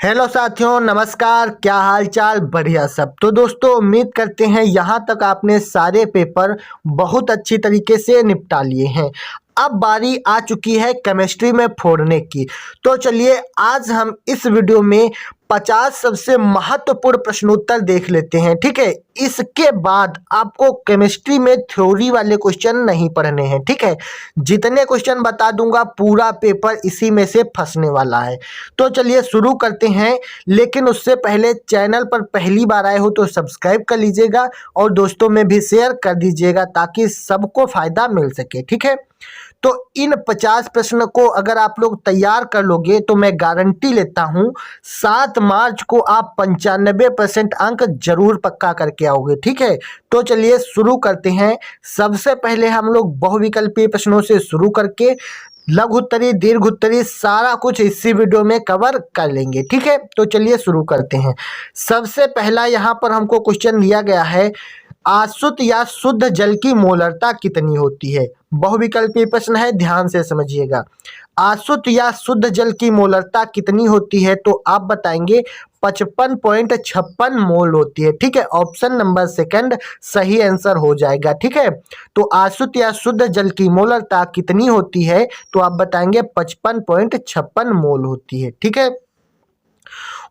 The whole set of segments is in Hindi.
हेलो साथियों, नमस्कार। क्या हाल चाल? बढ़िया सब। तो दोस्तों, उम्मीद करते हैं यहाँ तक आपने सारे पेपर बहुत अच्छी तरीके से निपटा लिए हैं। अब बारी आ चुकी है केमिस्ट्री में फोड़ने की। तो चलिए आज हम इस वीडियो में 50 सबसे महत्वपूर्ण प्रश्नोत्तर देख लेते हैं। ठीक है, इसके बाद आपको केमिस्ट्री में थ्योरी वाले क्वेश्चन नहीं पढ़ने हैं। ठीक है, जितने क्वेश्चन बता दूंगा पूरा पेपर इसी में से फंसने वाला है। तो चलिए शुरू करते हैं, लेकिन उससे पहले चैनल पर पहली बार आए हो तो सब्सक्राइब कर लीजिएगा और दोस्तों में भी शेयर कर दीजिएगा ताकि सबको फायदा मिल सके। ठीक है, तो इन 50 प्रश्न को अगर आप लोग तैयार कर लोगे तो मैं गारंटी लेता हूं 7 मार्च को आप 95% अंक जरूर पक्का करके आओगे। ठीक है, तो चलिए शुरू करते हैं। सबसे पहले हम लोग बहुविकल्पीय प्रश्नों से शुरू करके लघु उत्तरी, दीर्घ उत्तरी सारा कुछ इसी वीडियो में कवर कर लेंगे। ठीक है, तो चलिए शुरू करते हैं। सबसे पहला यहाँ पर हमको क्वेश्चन दिया गया है, आसुत या शुद्ध जल की मोलरता कितनी होती है? बहुविकल्पीय प्रश्न है, ध्यान से समझिएगा। आसुत या शुद्ध जल की मोलरता कितनी होती है? तो आप बताएंगे 55.56 मोल होती है। ठीक है, ऑप्शन नंबर सेकंड सही आंसर हो जाएगा। ठीक है, तो आसुत या शुद्ध जल की मोलरता कितनी होती है? तो आप बताएंगे 55.56 मोल होती है। ठीक है,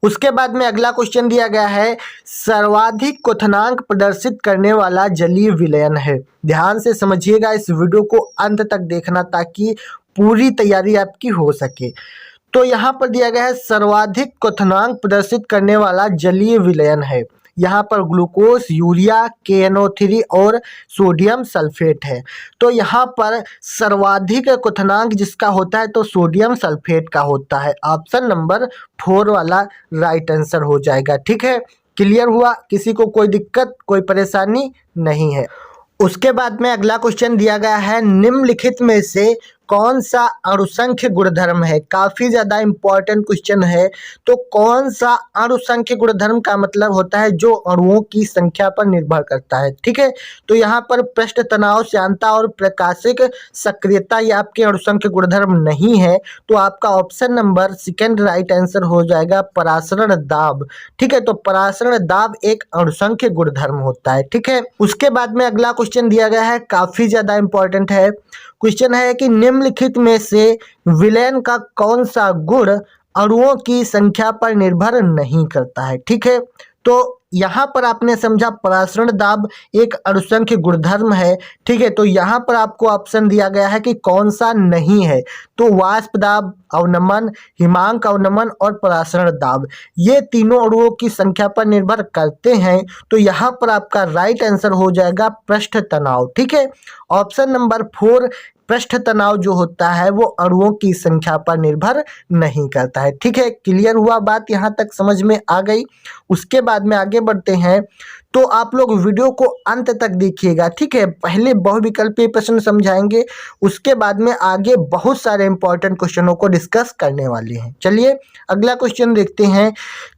उसके बाद में अगला क्वेश्चन दिया गया है, सर्वाधिक क्वथनांक प्रदर्शित करने वाला जलीय विलयन है। ध्यान से समझिएगा, इस वीडियो को अंत तक देखना ताकि पूरी तैयारी आपकी हो सके। तो यहाँ पर दिया गया है सर्वाधिक क्वथनांक प्रदर्शित करने वाला जलीय विलयन है। यहाँ पर ग्लूकोज, यूरिया, KNO3 और सोडियम सल्फेट है। तो यहाँ पर सर्वाधिक क्वथनांक जिसका होता है तो सोडियम सल्फेट का होता है। ऑप्शन नंबर 4 वाला राइट आंसर हो जाएगा। ठीक है, क्लियर हुआ? किसी को कोई दिक्कत, कोई परेशानी नहीं है। उसके बाद में अगला क्वेश्चन दिया गया है, निम्नलिखित में से कौन सा अणुसंख्य गुणधर्म है? काफी ज्यादा इंपॉर्टेंट क्वेश्चन है। तो कौन सा अणुसंख्य गुणधर्म का मतलब होता है जो अणुओं की संख्या पर निर्भर करता है। ठीक है, तो यहाँ पर पृष्ठ तनाव, श्यानता और प्रकाशिक सक्रियता ये आपके अणुसंख्य गुणधर्म नहीं है। तो आपका option number second right answer हो जाएगा परासरण दाब। ठीक है, तो परासरण दाब एक अणुसंख्य गुणधर्म होता है। ठीक है, उसके बाद में अगला क्वेश्चन दिया गया है, काफी ज्यादा इंपॉर्टेंट है। क्वेश्चन है कि निम्नलिखित में से विलयन का कौन सा गुण अणुओं की संख्या पर निर्भर नहीं करता है? ठीक है, तो यहाँ पर आपने समझा परासरण दाब एक अणुसंख्य गुणधर्म है। ठीक है, तो यहाँ पर आपको ऑप्शन दिया गया है कि कौन सा नहीं है। तो वाष्प दाब, अवनमन, हिमांक अवनमन और परासरण दाब ये तीनों अणुओं की संख्या पर निर्भर करते हैं। तो यहाँ पर आपका राइट आंसर हो जाएगा पृष्ठ तनाव। ठीक है, ऑप्शन नंबर 4 पृष्ठ तनाव जो होता है वो अणुओं की संख्या पर निर्भर नहीं करता है। ठीक है, क्लियर हुआ? बात यहाँ तक समझ में आ गई? उसके बाद में आगे बढ़ते हैं। तो आप लोग वीडियो को अंत तक देखिएगा। ठीक है, पहले बहुविकल्पीय प्रश्न समझाएंगे, उसके बाद में आगे बहुत सारे इंपॉर्टेंट क्वेश्चनों को डिस्कस करने वाले हैं। चलिए अगला क्वेश्चन देखते हैं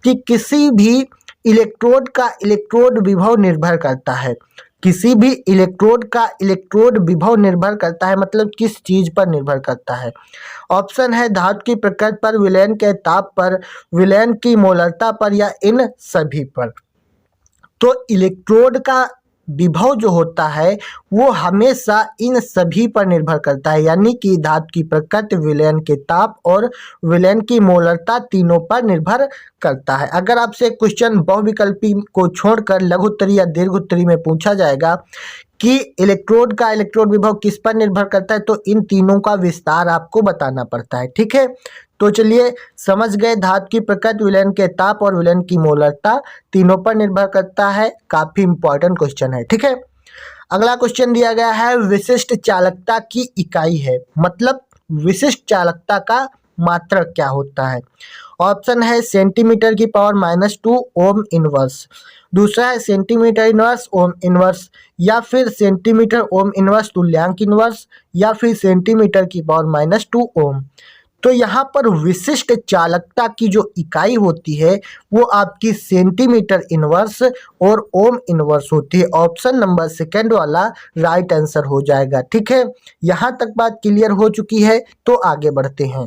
कि किसी भी इलेक्ट्रोड का इलेक्ट्रोड विभव निर्भर करता है। किसी भी इलेक्ट्रोड का इलेक्ट्रोड विभव निर्भर करता है मतलब किस चीज पर निर्भर करता है? ऑप्शन है धातु की प्रकृति पर, विलयन के ताप पर, विलयन की मोलरता पर या इन सभी पर। तो इलेक्ट्रोड का विभव जो होता है वो हमेशा इन सभी पर निर्भर करता है, यानी कि धातु की प्रकृति, विलयन के ताप और विलयन की मोलरता तीनों पर निर्भर करता है। अगर आपसे क्वेश्चन बहुविकल्पी को छोड़कर लघु उत्तरी या दीर्घ उत्तरी में पूछा जाएगा कि इलेक्ट्रोड का इलेक्ट्रोड विभव किस पर निर्भर करता है, तो इन तीनों का विस्तार आपको बताना पड़ता है। ठीक है, तो चलिए समझ गए, धातु की प्रकृति, विलयन के ताप और विलयन की मोलरता तीनों पर निर्भर करता है। काफी इंपॉर्टेंट क्वेश्चन है। ठीक है, अगला क्वेश्चन दिया गया है, विशिष्ट चालकता की इकाई है, मतलब विशिष्ट चालकता का मात्रक क्या होता है? ऑप्शन है सेंटीमीटर की पावर -2 ओम इनवर्स, दूसरा है सेंटीमीटर इनवर्स ओम इनवर्स, या फिर सेंटीमीटर ओम इनवर्स तुल्यांक इनवर्स, या फिर सेंटीमीटर की पावर -2 ओम। तो यहाँ पर विशिष्ट चालकता की जो इकाई होती है वो आपकी सेंटीमीटर इनवर्स और ओम इनवर्स होती है। ऑप्शन नंबर सेकंड वाला राइट आंसर हो जाएगा। ठीक है, यहाँ तक बात क्लियर हो चुकी है, तो आगे बढ़ते हैं।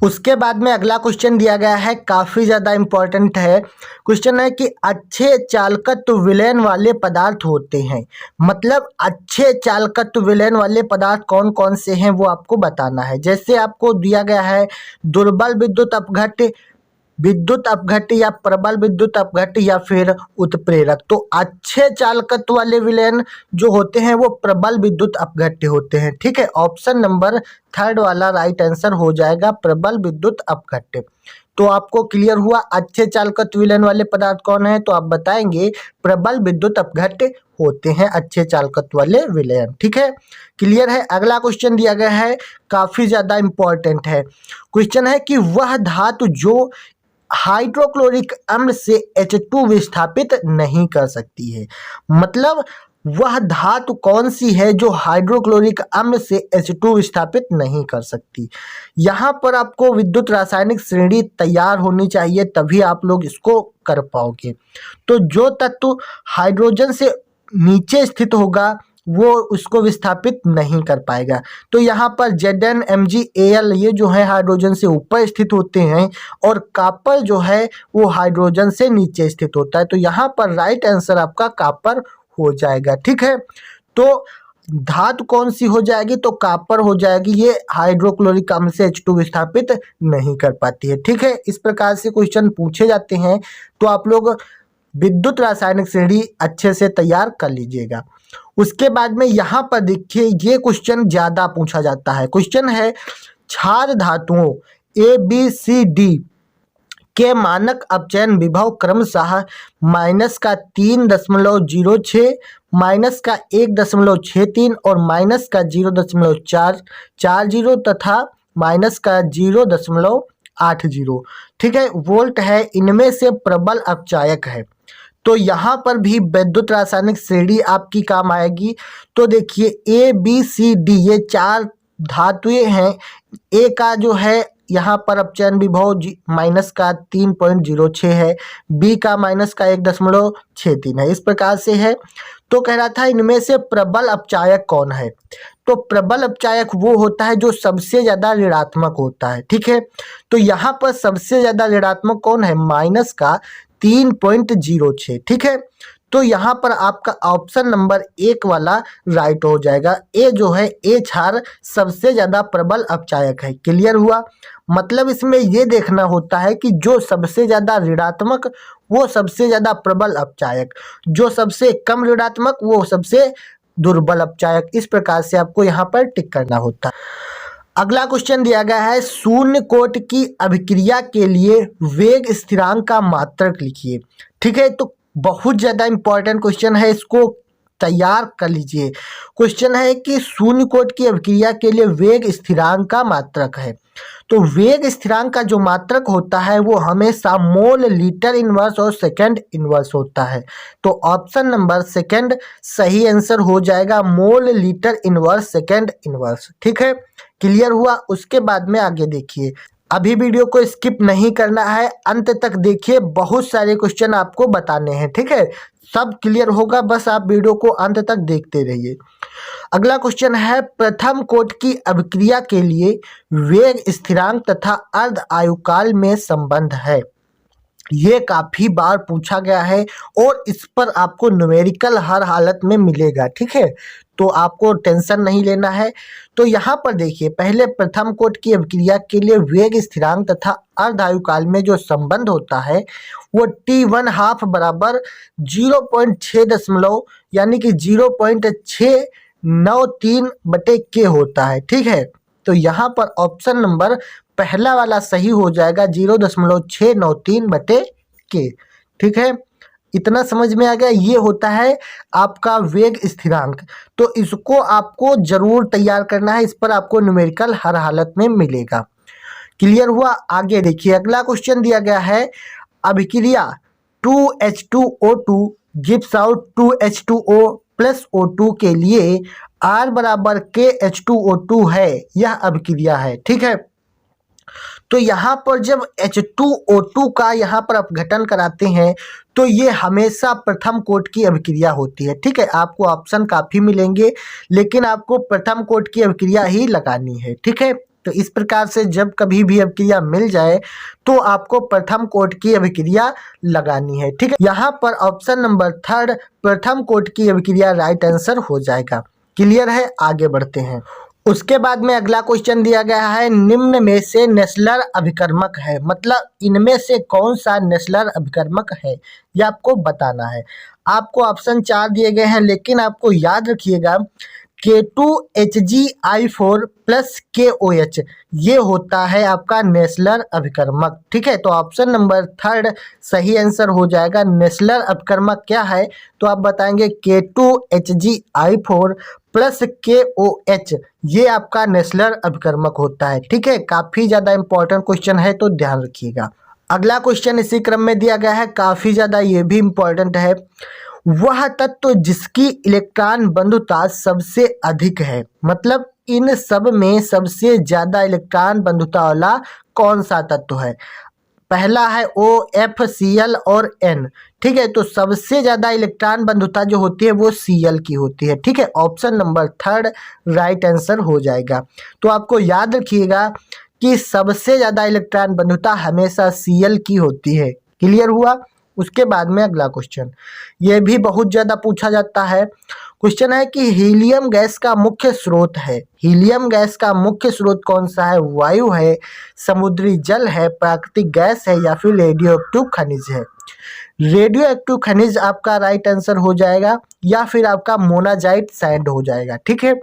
उसके बाद में अगला क्वेश्चन दिया गया है, काफ़ी ज़्यादा इम्पोर्टेंट है। क्वेश्चन है कि अच्छे चालकत्व विलयन वाले पदार्थ होते हैं। मतलब अच्छे चालकत्व विलयन वाले पदार्थ कौन कौन से हैं वो आपको बताना है। जैसे आपको दिया गया है दुर्बल विद्युत अपघट्य या प्रबल विद्युत अपघट्य या फिर उत्प्रेरक। तो अच्छे चालकत्व वाले विलयन जो होते हैं वो प्रबल विद्युत अपघट्य होते हैं। ठीक है, ऑप्शन नंबर 3 वाला राइट आंसर हो जाएगा, प्रबल विद्युत अपघट्य। तो आपको क्लियर हुआ अच्छे चालकत्व विलयन वाले पदार्थ कौन है, तो आप बताएंगे प्रबल विद्युत अपघट्य होते हैं अच्छे चालकत्व वाले विलयन। ठीक है, क्लियर है। अगला क्वेश्चन दिया गया है, काफी ज्यादा इंपॉर्टेंट है। क्वेश्चन है कि वह धातु जो हाइड्रोक्लोरिक अम्ल से H2 विस्थापित नहीं कर सकती है। मतलब वह धातु कौन सी है जो हाइड्रोक्लोरिक अम्ल से H2 विस्थापित नहीं कर सकती। यहाँ पर आपको विद्युत रासायनिक श्रेणी तैयार होनी चाहिए, तभी आप लोग इसको कर पाओगे। तो जो तत्व हाइड्रोजन से नीचे स्थित होगा वो उसको विस्थापित नहीं कर पाएगा। तो यहाँ पर Zn Mg Al ये जो है हाइड्रोजन से ऊपर स्थित होते हैं और कॉपर जो है वो हाइड्रोजन से नीचे स्थित होता है। तो यहाँ पर राइट आंसर आपका कॉपर हो जाएगा। ठीक है, तो धातु कौन सी हो जाएगी, तो कॉपर हो जाएगी। ये हाइड्रोक्लोरिक अम्ल से H2 विस्थापित नहीं कर पाती है। ठीक है, इस प्रकार से क्वेश्चन पूछे जाते हैं, तो आप लोग विद्युत रासायनिक श्रेणी अच्छे से तैयार कर लीजिएगा। उसके बाद में यहाँ पर देखिए ये क्वेश्चन ज्यादा पूछा जाता है। क्वेश्चन है क्षार धातुओं ABCD के मानक अपचयन विभव क्रमशः -3.06, -1.63 और -0.440 तथा -0.80। ठीक है, वोल्ट है। इनमें से प्रबल अपचायक है। तो यहाँ पर भी विद्युत रासायनिक श्रेणी आपकी काम आएगी। तो देखिए ABCD ये 4 धातुएं हैं। ए का जो है यहाँ पर अपचयन विभव -3.06 है, बी का -1.63 है, इस प्रकार से है। तो कह रहा था इनमें से प्रबल अपचायक कौन है, तो प्रबल अपचायक वो होता है जो सबसे ज्यादा ऋणात्मक होता है। ठीक है, तो यहाँ पर सबसे ज्यादा ऋणात्मक कौन है, -3.06। ठीक है, तो यहाँ पर आपका ऑप्शन नंबर 1 वाला राइट हो जाएगा। ए जो है ए क्षार सबसे ज्यादा प्रबल अपचायक है। क्लियर हुआ। मतलब इसमें ये देखना होता है कि जो सबसे ज्यादा ऋणात्मक वो सबसे ज्यादा प्रबल अपचायक, जो सबसे कम ऋणात्मक वो सबसे दुर्बल अपचायक। इस प्रकार से आपको यहाँ पर टिक करना होता है। अगला क्वेश्चन दिया गया है, शून्य कोट की अभिक्रिया के लिए वेग स्थिरांक का मात्रक लिखिए। ठीक है, तो बहुत ज्यादा इंपॉर्टेंट क्वेश्चन है, इसको तैयार कर लीजिए। क्वेश्चन है कि शून्य कोट की अभिक्रिया के लिए वेग स्थिरांक का मात्रक है। तो वेग स्थिरांक का जो मात्रक होता है वो हमेशा मोल लीटर इनवर्स और सेकंड इनवर्स होता है। तो ऑप्शन नंबर 2 सही आंसर हो जाएगा, mole litre inverse second inverse. ठीक है, क्लियर हुआ। उसके बाद में आगे देखिए, अभी वीडियो को स्किप नहीं करना है, अंत तक देखिए, बहुत सारे क्वेश्चन आपको बताने हैं। ठीक है, सब क्लियर होगा, बस आप वीडियो को अंत तक देखते रहिए। अगला क्वेश्चन है, प्रथम कोट की अभिक्रिया के लिए वेग स्थिरांक तथा अर्ध आयुकाल में संबंध है। ये काफी बार पूछा गया है और इस पर आपको न्यूमेरिकल हर हालत में मिलेगा। ठीक है, तो आपको टेंशन नहीं लेना है। तो यहाँ पर देखिए, पहले प्रथम कोट की अभिक्रिया के लिए वेग स्थिरांक तथा अर्ध आयुकाल में जो संबंध होता है वो T1/2 बराबर 0.6 यानी कि 0.693/K होता है। ठीक है, तो यहाँ पर ऑप्शन नंबर पहला वाला सही हो जाएगा, 0.693/K। ठीक है, इतना समझ में आ गया। ये होता है आपका वेग स्थिरांक, तो इसको आपको जरूर तैयार करना है, इस पर आपको न्यूमेरिकल हर हालत में मिलेगा। क्लियर हुआ। आगे देखिए, अगला क्वेश्चन दिया गया है, अभिक्रिया 2H2O2 gives out 2H2O + O2 के लिए R बराबर KH2O2 है, यह अभिक्रिया है। ठीक है, तो यहाँ पर जब H2O2 का यहाँ पर अपघटन कराते हैं तो ये हमेशा प्रथम कोट की अभिक्रिया होती है। ठीक है, आपको ऑप्शन काफी मिलेंगे लेकिन आपको प्रथम कोट की अभिक्रिया ही लगानी है। ठीक है, तो इस प्रकार से जब कभी भी अभिक्रिया मिल जाए तो आपको प्रथम कोटि की अभिक्रिया लगानी है। ठीक है, यहाँ पर ऑप्शन नंबर 3 प्रथम कोटि की अभिक्रिया राइट आंसर हो जाएगा। क्लियर है, आगे बढ़ते हैं। उसके बाद में अगला क्वेश्चन दिया गया है, निम्न में से नेस्लर अभिकर्मक है, मतलब इनमें से कौन सा नेस्लर अभिकर्मक है, यह आपको बताना है। आपको ऑप्शन 4 दिए गए हैं, लेकिन आपको याद रखिएगा K2HgI4 प्लस KOH ये होता है आपका नेस्लर अभिकर्मक। ठीक है, तो ऑप्शन नंबर 3 सही आंसर हो जाएगा। नेस्लर अभिकर्मक क्या है, तो आप बताएंगे K2HgI4 प्लस KOH ये आपका नेस्लर अभिकर्मक होता है। ठीक है, काफ़ी ज़्यादा इंपॉर्टेंट क्वेश्चन है, तो ध्यान रखिएगा। अगला क्वेश्चन इसी क्रम में दिया गया है, काफ़ी ज़्यादा ये भी इम्पॉर्टेंट है। वह तत्व जिसकी इलेक्ट्रॉन बंधुता सबसे अधिक है, मतलब इन सब में सबसे ज़्यादा इलेक्ट्रॉन बंधुता वाला कौन सा तत्व है। पहला है OFCl और N। ठीक है, तो सबसे ज़्यादा इलेक्ट्रॉन बंधुता जो होती है वो Cl की होती है। ठीक है, ऑप्शन नंबर 3 राइट आंसर हो जाएगा। तो आपको याद रखिएगा कि सबसे ज़्यादा इलेक्ट्रॉन बंधुता हमेशा Cl की होती है। क्लियर हुआ। उसके बाद में अगला क्वेश्चन, ये भी बहुत ज़्यादा पूछा जाता है। क्वेश्चन है कि हीलियम गैस का मुख्य स्रोत है। हीलियम गैस का मुख्य स्रोत कौन सा है, वायु है, समुद्री जल है, प्राकृतिक गैस है, या फिर रेडियो एक्टिव खनिज है। रेडियो एक्टिव खनिज आपका राइट आंसर हो जाएगा, या फिर आपका मोनाजाइट सैंड हो जाएगा। ठीक है,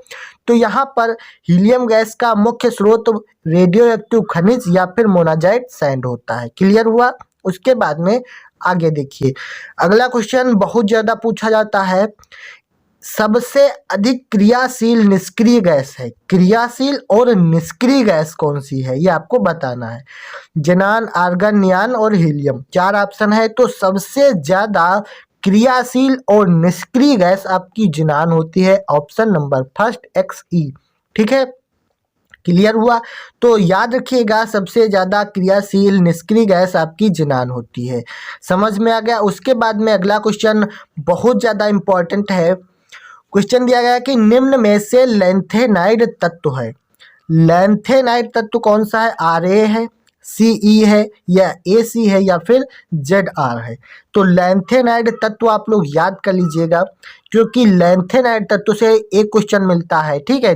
तो यहाँ पर हीलियम गैस का मुख्य स्रोत रेडियो एक्टिव खनिज या फिर मोनाजाइट सैंड होता है। क्लियर हुआ। उसके बाद में आगे देखिए, अगला क्वेश्चन बहुत ज़्यादा पूछा जाता है, सबसे अधिक क्रियाशील निष्क्रिय गैस है। क्रियाशील और निष्क्रिय गैस कौन सी है, ये आपको बताना है। ज़ेनान, आर्गन, नियान और हीलियम, 4 ऑप्शन है। तो सबसे ज़्यादा क्रियाशील और निष्क्रिय गैस आपकी ज़ेनान होती है, ऑप्शन नंबर 1 XE। ठीक है, क्लियर हुआ। तो याद रखिएगा सबसे ज़्यादा क्रियाशील निष्क्रिय गैस आपकी ज़ेनान होती है। समझ में आ गया। उसके बाद में अगला क्वेश्चन बहुत ज़्यादा इम्पॉर्टेंट है। क्वेश्चन दिया गया कि निम्न में से लैंथेनाइड तत्व है। लैंथेनाइड तत्व कौन सा है, Ra है, Ce है, या Ac है, या फिर Zr है। तो लैंथेनाइड तत्व आप लोग याद कर लीजिएगा, क्योंकि लैंथेनाइड तत्व से एक क्वेश्चन मिलता है। ठीक है,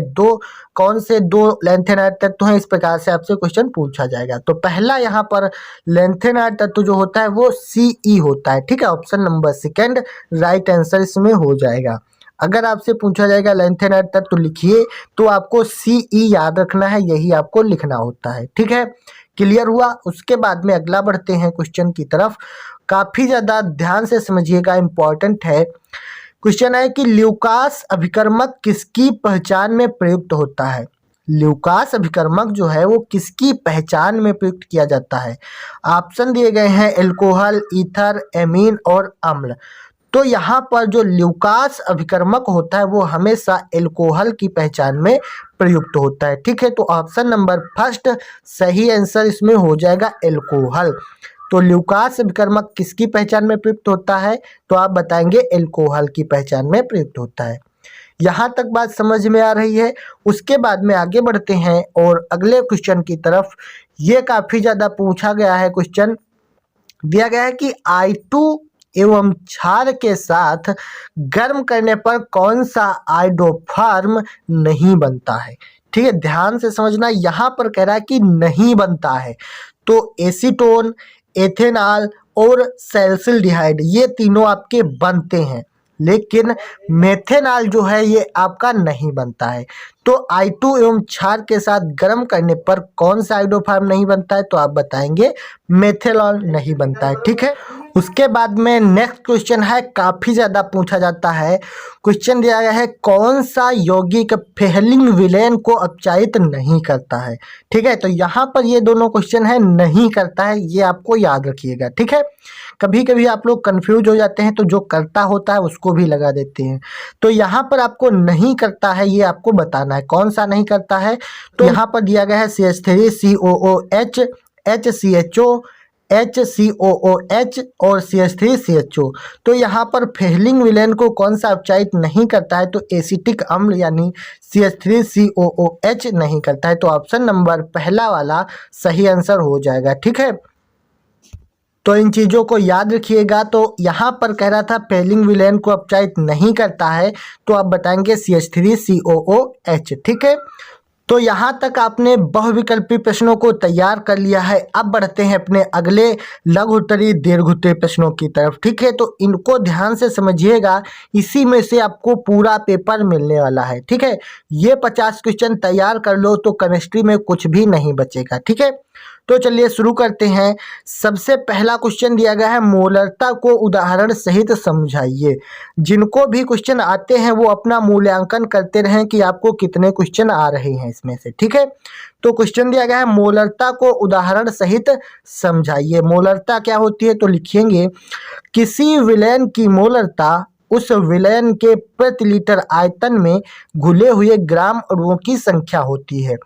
कौन से दो लैंथेनाइड तत्व हैं, इस प्रकार से आपसे क्वेश्चन पूछा जाएगा। तो पहला यहाँ पर लैंथेनाइड तत्व जो होता है वो Ce होता है। ठीक है, ऑप्शन नंबर 2 राइट आंसर इसमें हो जाएगा। अगर आपसे पूछा जाएगा लैंथेनाइड तत्व लिखिए, तो आपको Ce याद रखना है, यही आपको लिखना होता है। ठीक है, क्लियर हुआ। उसके बाद में अगला बढ़ते हैं क्वेश्चन की तरफ। काफ़ी ज़्यादा ध्यान से समझिएगा, इम्पॉर्टेंट है। क्वेश्चन है कि ल्यूकास अभिकर्मक किसकी पहचान में प्रयुक्त होता है। ल्यूकास अभिकर्मक जो है वो किसकी पहचान में प्रयुक्त किया जाता है। ऑप्शन दिए गए हैं एल्कोहल, ईथर, एमीन और अम्ल। तो यहाँ पर जो ल्यूकास अभिकर्मक होता है वो हमेशा एल्कोहल की पहचान में प्रयुक्त होता है। ठीक है, तो ऑप्शन नंबर 1 सही आंसर इसमें हो जाएगा, एल्कोहल। तो ल्यूकास अभिकर्मक किसकी पहचान में प्रयुक्त होता है, तो आप बताएंगे एल्कोहल की पहचान में प्रयुक्त होता है। यहाँ तक बात समझ में आ रही है। उसके बाद में आगे बढ़ते हैं और अगले क्वेश्चन की तरफ। ये काफ़ी ज़्यादा पूछा गया है क्वेश्चन। दिया गया है कि I2 एवं क्षार के साथ गर्म करने पर कौन सा आइडोफार्म नहीं बनता है। ठीक है, ध्यान से समझना, यहाँ पर कह रहा है कि नहीं बनता है। तो एसीटोन, एथेनॉल और सैल्सिल्डिहाइड ये तीनों आपके बनते हैं, लेकिन मेथेनॉल जो है ये आपका नहीं बनता है। तो I2 एवं क्षार के साथ गर्म करने पर कौन सा आइडोफार्म नहीं बनता है, तो आप बताएंगे मेथेनॉल नहीं बनता है। ठीक है, उसके बाद में नेक्स्ट क्वेश्चन है, काफ़ी ज़्यादा पूछा जाता है। क्वेश्चन दिया गया है, कौन सा यौगिक फेहलिंग विलेन को अपचायित नहीं करता है। ठीक है, तो यहाँ पर ये दोनों क्वेश्चन है, नहीं करता है, ये आपको याद रखिएगा। ठीक है, कभी कभी आप लोग कंफ्यूज हो जाते हैं तो जो करता होता है उसको भी लगा देते हैं। तो यहाँ पर आपको नहीं करता है ये आपको बताना है, कौन सा नहीं करता है। तो यहाँ पर दिया गया है CH3, COOH, HCHO, HCOOH और CH3CHO। तो यहाँ पर फेलिंग विलेन को कौन सा अपचायित नहीं करता है, तो एसिटिक अम्ल यानी CH3COOH नहीं करता है। तो ऑप्शन नंबर पहला वाला सही आंसर हो जाएगा। ठीक है, तो इन चीज़ों को याद रखिएगा। तो यहाँ पर कह रहा था फेलिंग विलेन को अपचायित नहीं करता है, तो आप बताएंगे CH3COOH। ठीक है, तो यहाँ तक आपने बहुविकल्पी प्रश्नों को तैयार कर लिया है। अब बढ़ते हैं अपने अगले लघु उत्तरीय दीर्घ उत्तरीय प्रश्नों की तरफ। ठीक है, तो इनको ध्यान से समझिएगा, इसी में से आपको पूरा पेपर मिलने वाला है। ठीक है, ये 50 क्वेश्चन तैयार कर लो तो केमिस्ट्री में कुछ भी नहीं बचेगा। ठीक है, तो चलिए शुरू करते हैं। सबसे पहला क्वेश्चन दिया गया है, मोलरता को उदाहरण सहित समझाइए। जिनको भी क्वेश्चन आते हैं वो अपना मूल्यांकन करते रहें कि आपको कितने क्वेश्चन आ रहे हैं इसमें से। ठीक है, तो क्वेश्चन दिया गया है, मोलरता को उदाहरण सहित समझाइए। मोलरता क्या होती है, तो लिखेंगे किसी विलयन की मोलरता उस विलयन के प्रति लीटर आयतन में घुले हुए ग्राम अणुओं की संख्या होती है।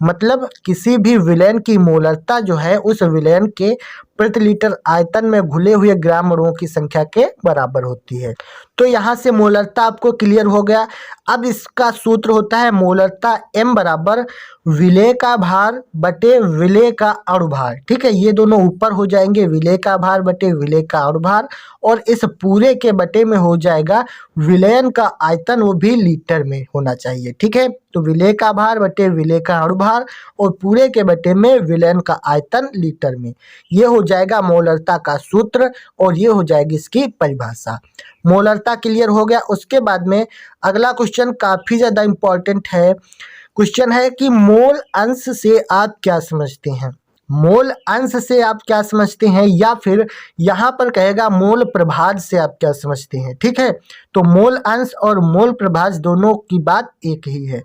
मतलब किसी भी विलयन की मोलरता जो है उस विलयन के प्रति लीटर आयतन में घुले हुए ग्राम अणुओं की संख्या के बराबर होती है। तो यहाँ से मोलरता आपको क्लियर हो गया। अब इसका सूत्र होता है मोलरता M बराबर विलेय का भार बटे विलेय का अणुभार। ठीक है, ये दोनों ऊपर हो जाएंगे, विलेय का भार बटे विलेय का अणुभार, और इस पूरे के बटे में हो जाएगा विलयन का आयतन, वो भी लीटर में होना चाहिए। ठीक है, तो विलेय का भार बटे विलेय का अणुभार और पूरे के बटे में विलयन का आयतन लीटर में। ये हो जाएगा मोलरता का सूत्र और ये हो जाएगी इसकी परिभाषा। मोलरता क्लियर हो गया। उसके बाद में अगला क्वेश्चन काफी ज्यादा इंपॉर्टेंट है। क्वेश्चन है कि मोल अंश से आप क्या समझते हैं। मोल अंश से आप क्या समझते हैं, या फिर यहाँ पर कहेगा मोल प्रभाज से आप क्या समझते हैं। ठीक है, तो मोल अंश और मोल प्रभाज दोनों की बात एक ही है।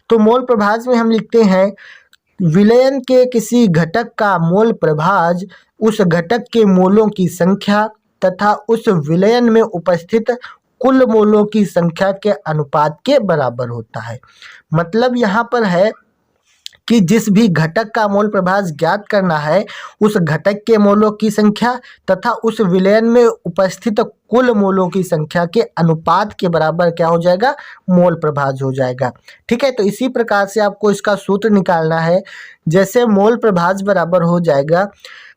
तो मोल प्रभाज में हम लिखते हैं विलयन के किसी घटक का मोल प्रभाज उस घटक के मोलों की संख्या तथा उस विलयन में उपस्थित कुल मोलों की संख्या के अनुपात के बराबर होता है। मतलब यहाँ पर है कि जिस भी घटक का मोल प्रभाज ज्ञात करना है उस घटक के मोलों की संख्या तथा उस विलयन में उपस्थित कुल मोलों की संख्या के अनुपात के बराबर क्या हो जाएगा, मोल प्रभाज हो जाएगा। ठीक है, तो इसी प्रकार से आपको इसका सूत्र निकालना है। जैसे मोल प्रभाज बराबर हो जाएगा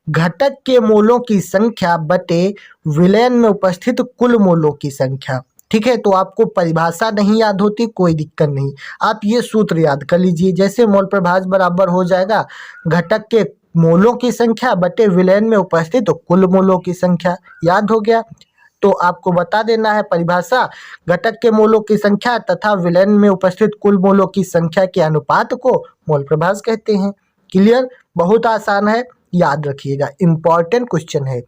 घटक के मोलों की संख्या बटे विलयन में उपस्थित कुल मोलों की संख्या। ठीक है, तो आपको परिभाषा नहीं याद होती कोई दिक्कत नहीं, आप ये सूत्र याद कर लीजिए। जैसे मोल प्रभाज बराबर हो जाएगा घटक के मोलों की संख्या बटे विलयन में उपस्थित कुल मोलों की संख्या। याद हो गया, तो आपको बता देना है परिभाषा, घटक के मोलों की संख्या तथा विलयन में उपस्थित कुल मोलों की संख्या के अनुपात को मोल प्रभाज कहते हैं। क्लियर, बहुत आसान है, याद रखिएगा, इंपॉर्टेंट क्वेश्चन है।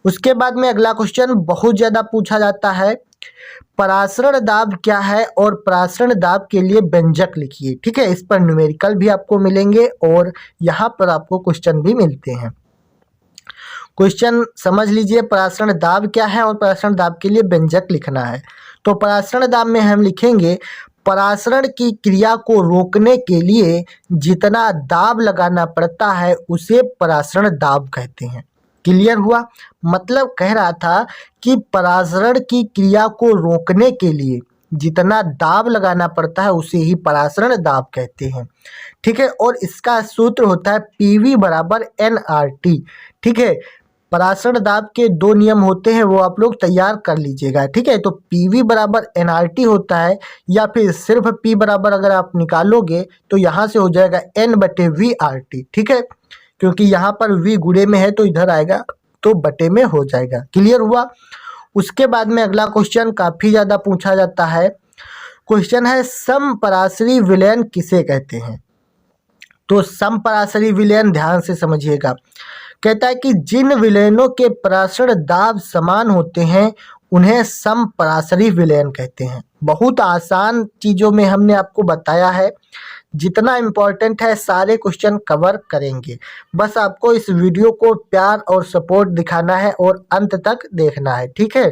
उसके बाद में अगला क्वेश्चन बहुत ज्यादा पूछा जाता है, परासरण दाब क्या है और परासरण दाब के लिए व्यंजक लिखिए। ठीक है, इस पर न्यूमेरिकल भी आपको मिलेंगे और यहाँ पर आपको क्वेश्चन भी मिलते हैं। क्वेश्चन समझ लीजिए, परासरण दाब क्या है और परासरण दाब के लिए व्यंजक लिखना है। तो परासरण दाब में हम लिखेंगे परासरण की क्रिया को रोकने के लिए जितना दाब लगाना पड़ता है उसे परासरण दाब कहते हैं। क्लियर हुआ, मतलब कह रहा था कि परासरण की क्रिया को रोकने के लिए जितना दाब लगाना पड़ता है उसे ही परासरण दाब कहते हैं। ठीक है, और इसका सूत्र होता है PV बराबर nRT। ठीक है, परासरण दाब के दो नियम होते हैं, वो आप लोग तैयार कर लीजिएगा। ठीक है, तो PV बराबर nRT होता है, या फिर सिर्फ P बराबर अगर आप निकालोगे तो यहाँ से हो जाएगा N बटे VRT। ठीक है, क्योंकि यहाँ पर V गुणे में है तो इधर आएगा तो बटे में हो जाएगा। क्लियर हुआ। उसके बाद में अगला क्वेश्चन काफी ज्यादा पूछा जाता है। क्वेश्चन है समपरासरी विलयन किसे कहते हैं। तो समपरासरी विलयन ध्यान से समझिएगा, कहता है कि जिन विलयनों के परासरण दाब समान होते हैं उन्हें समपरासरी विलयन कहते हैं। बहुत आसान चीजों में हमने आपको बताया है, जितना इम्पोर्टेंट है सारे क्वेश्चन कवर करेंगे। बस आपको इस वीडियो को प्यार और सपोर्ट दिखाना है और अंत तक देखना है। ठीक है,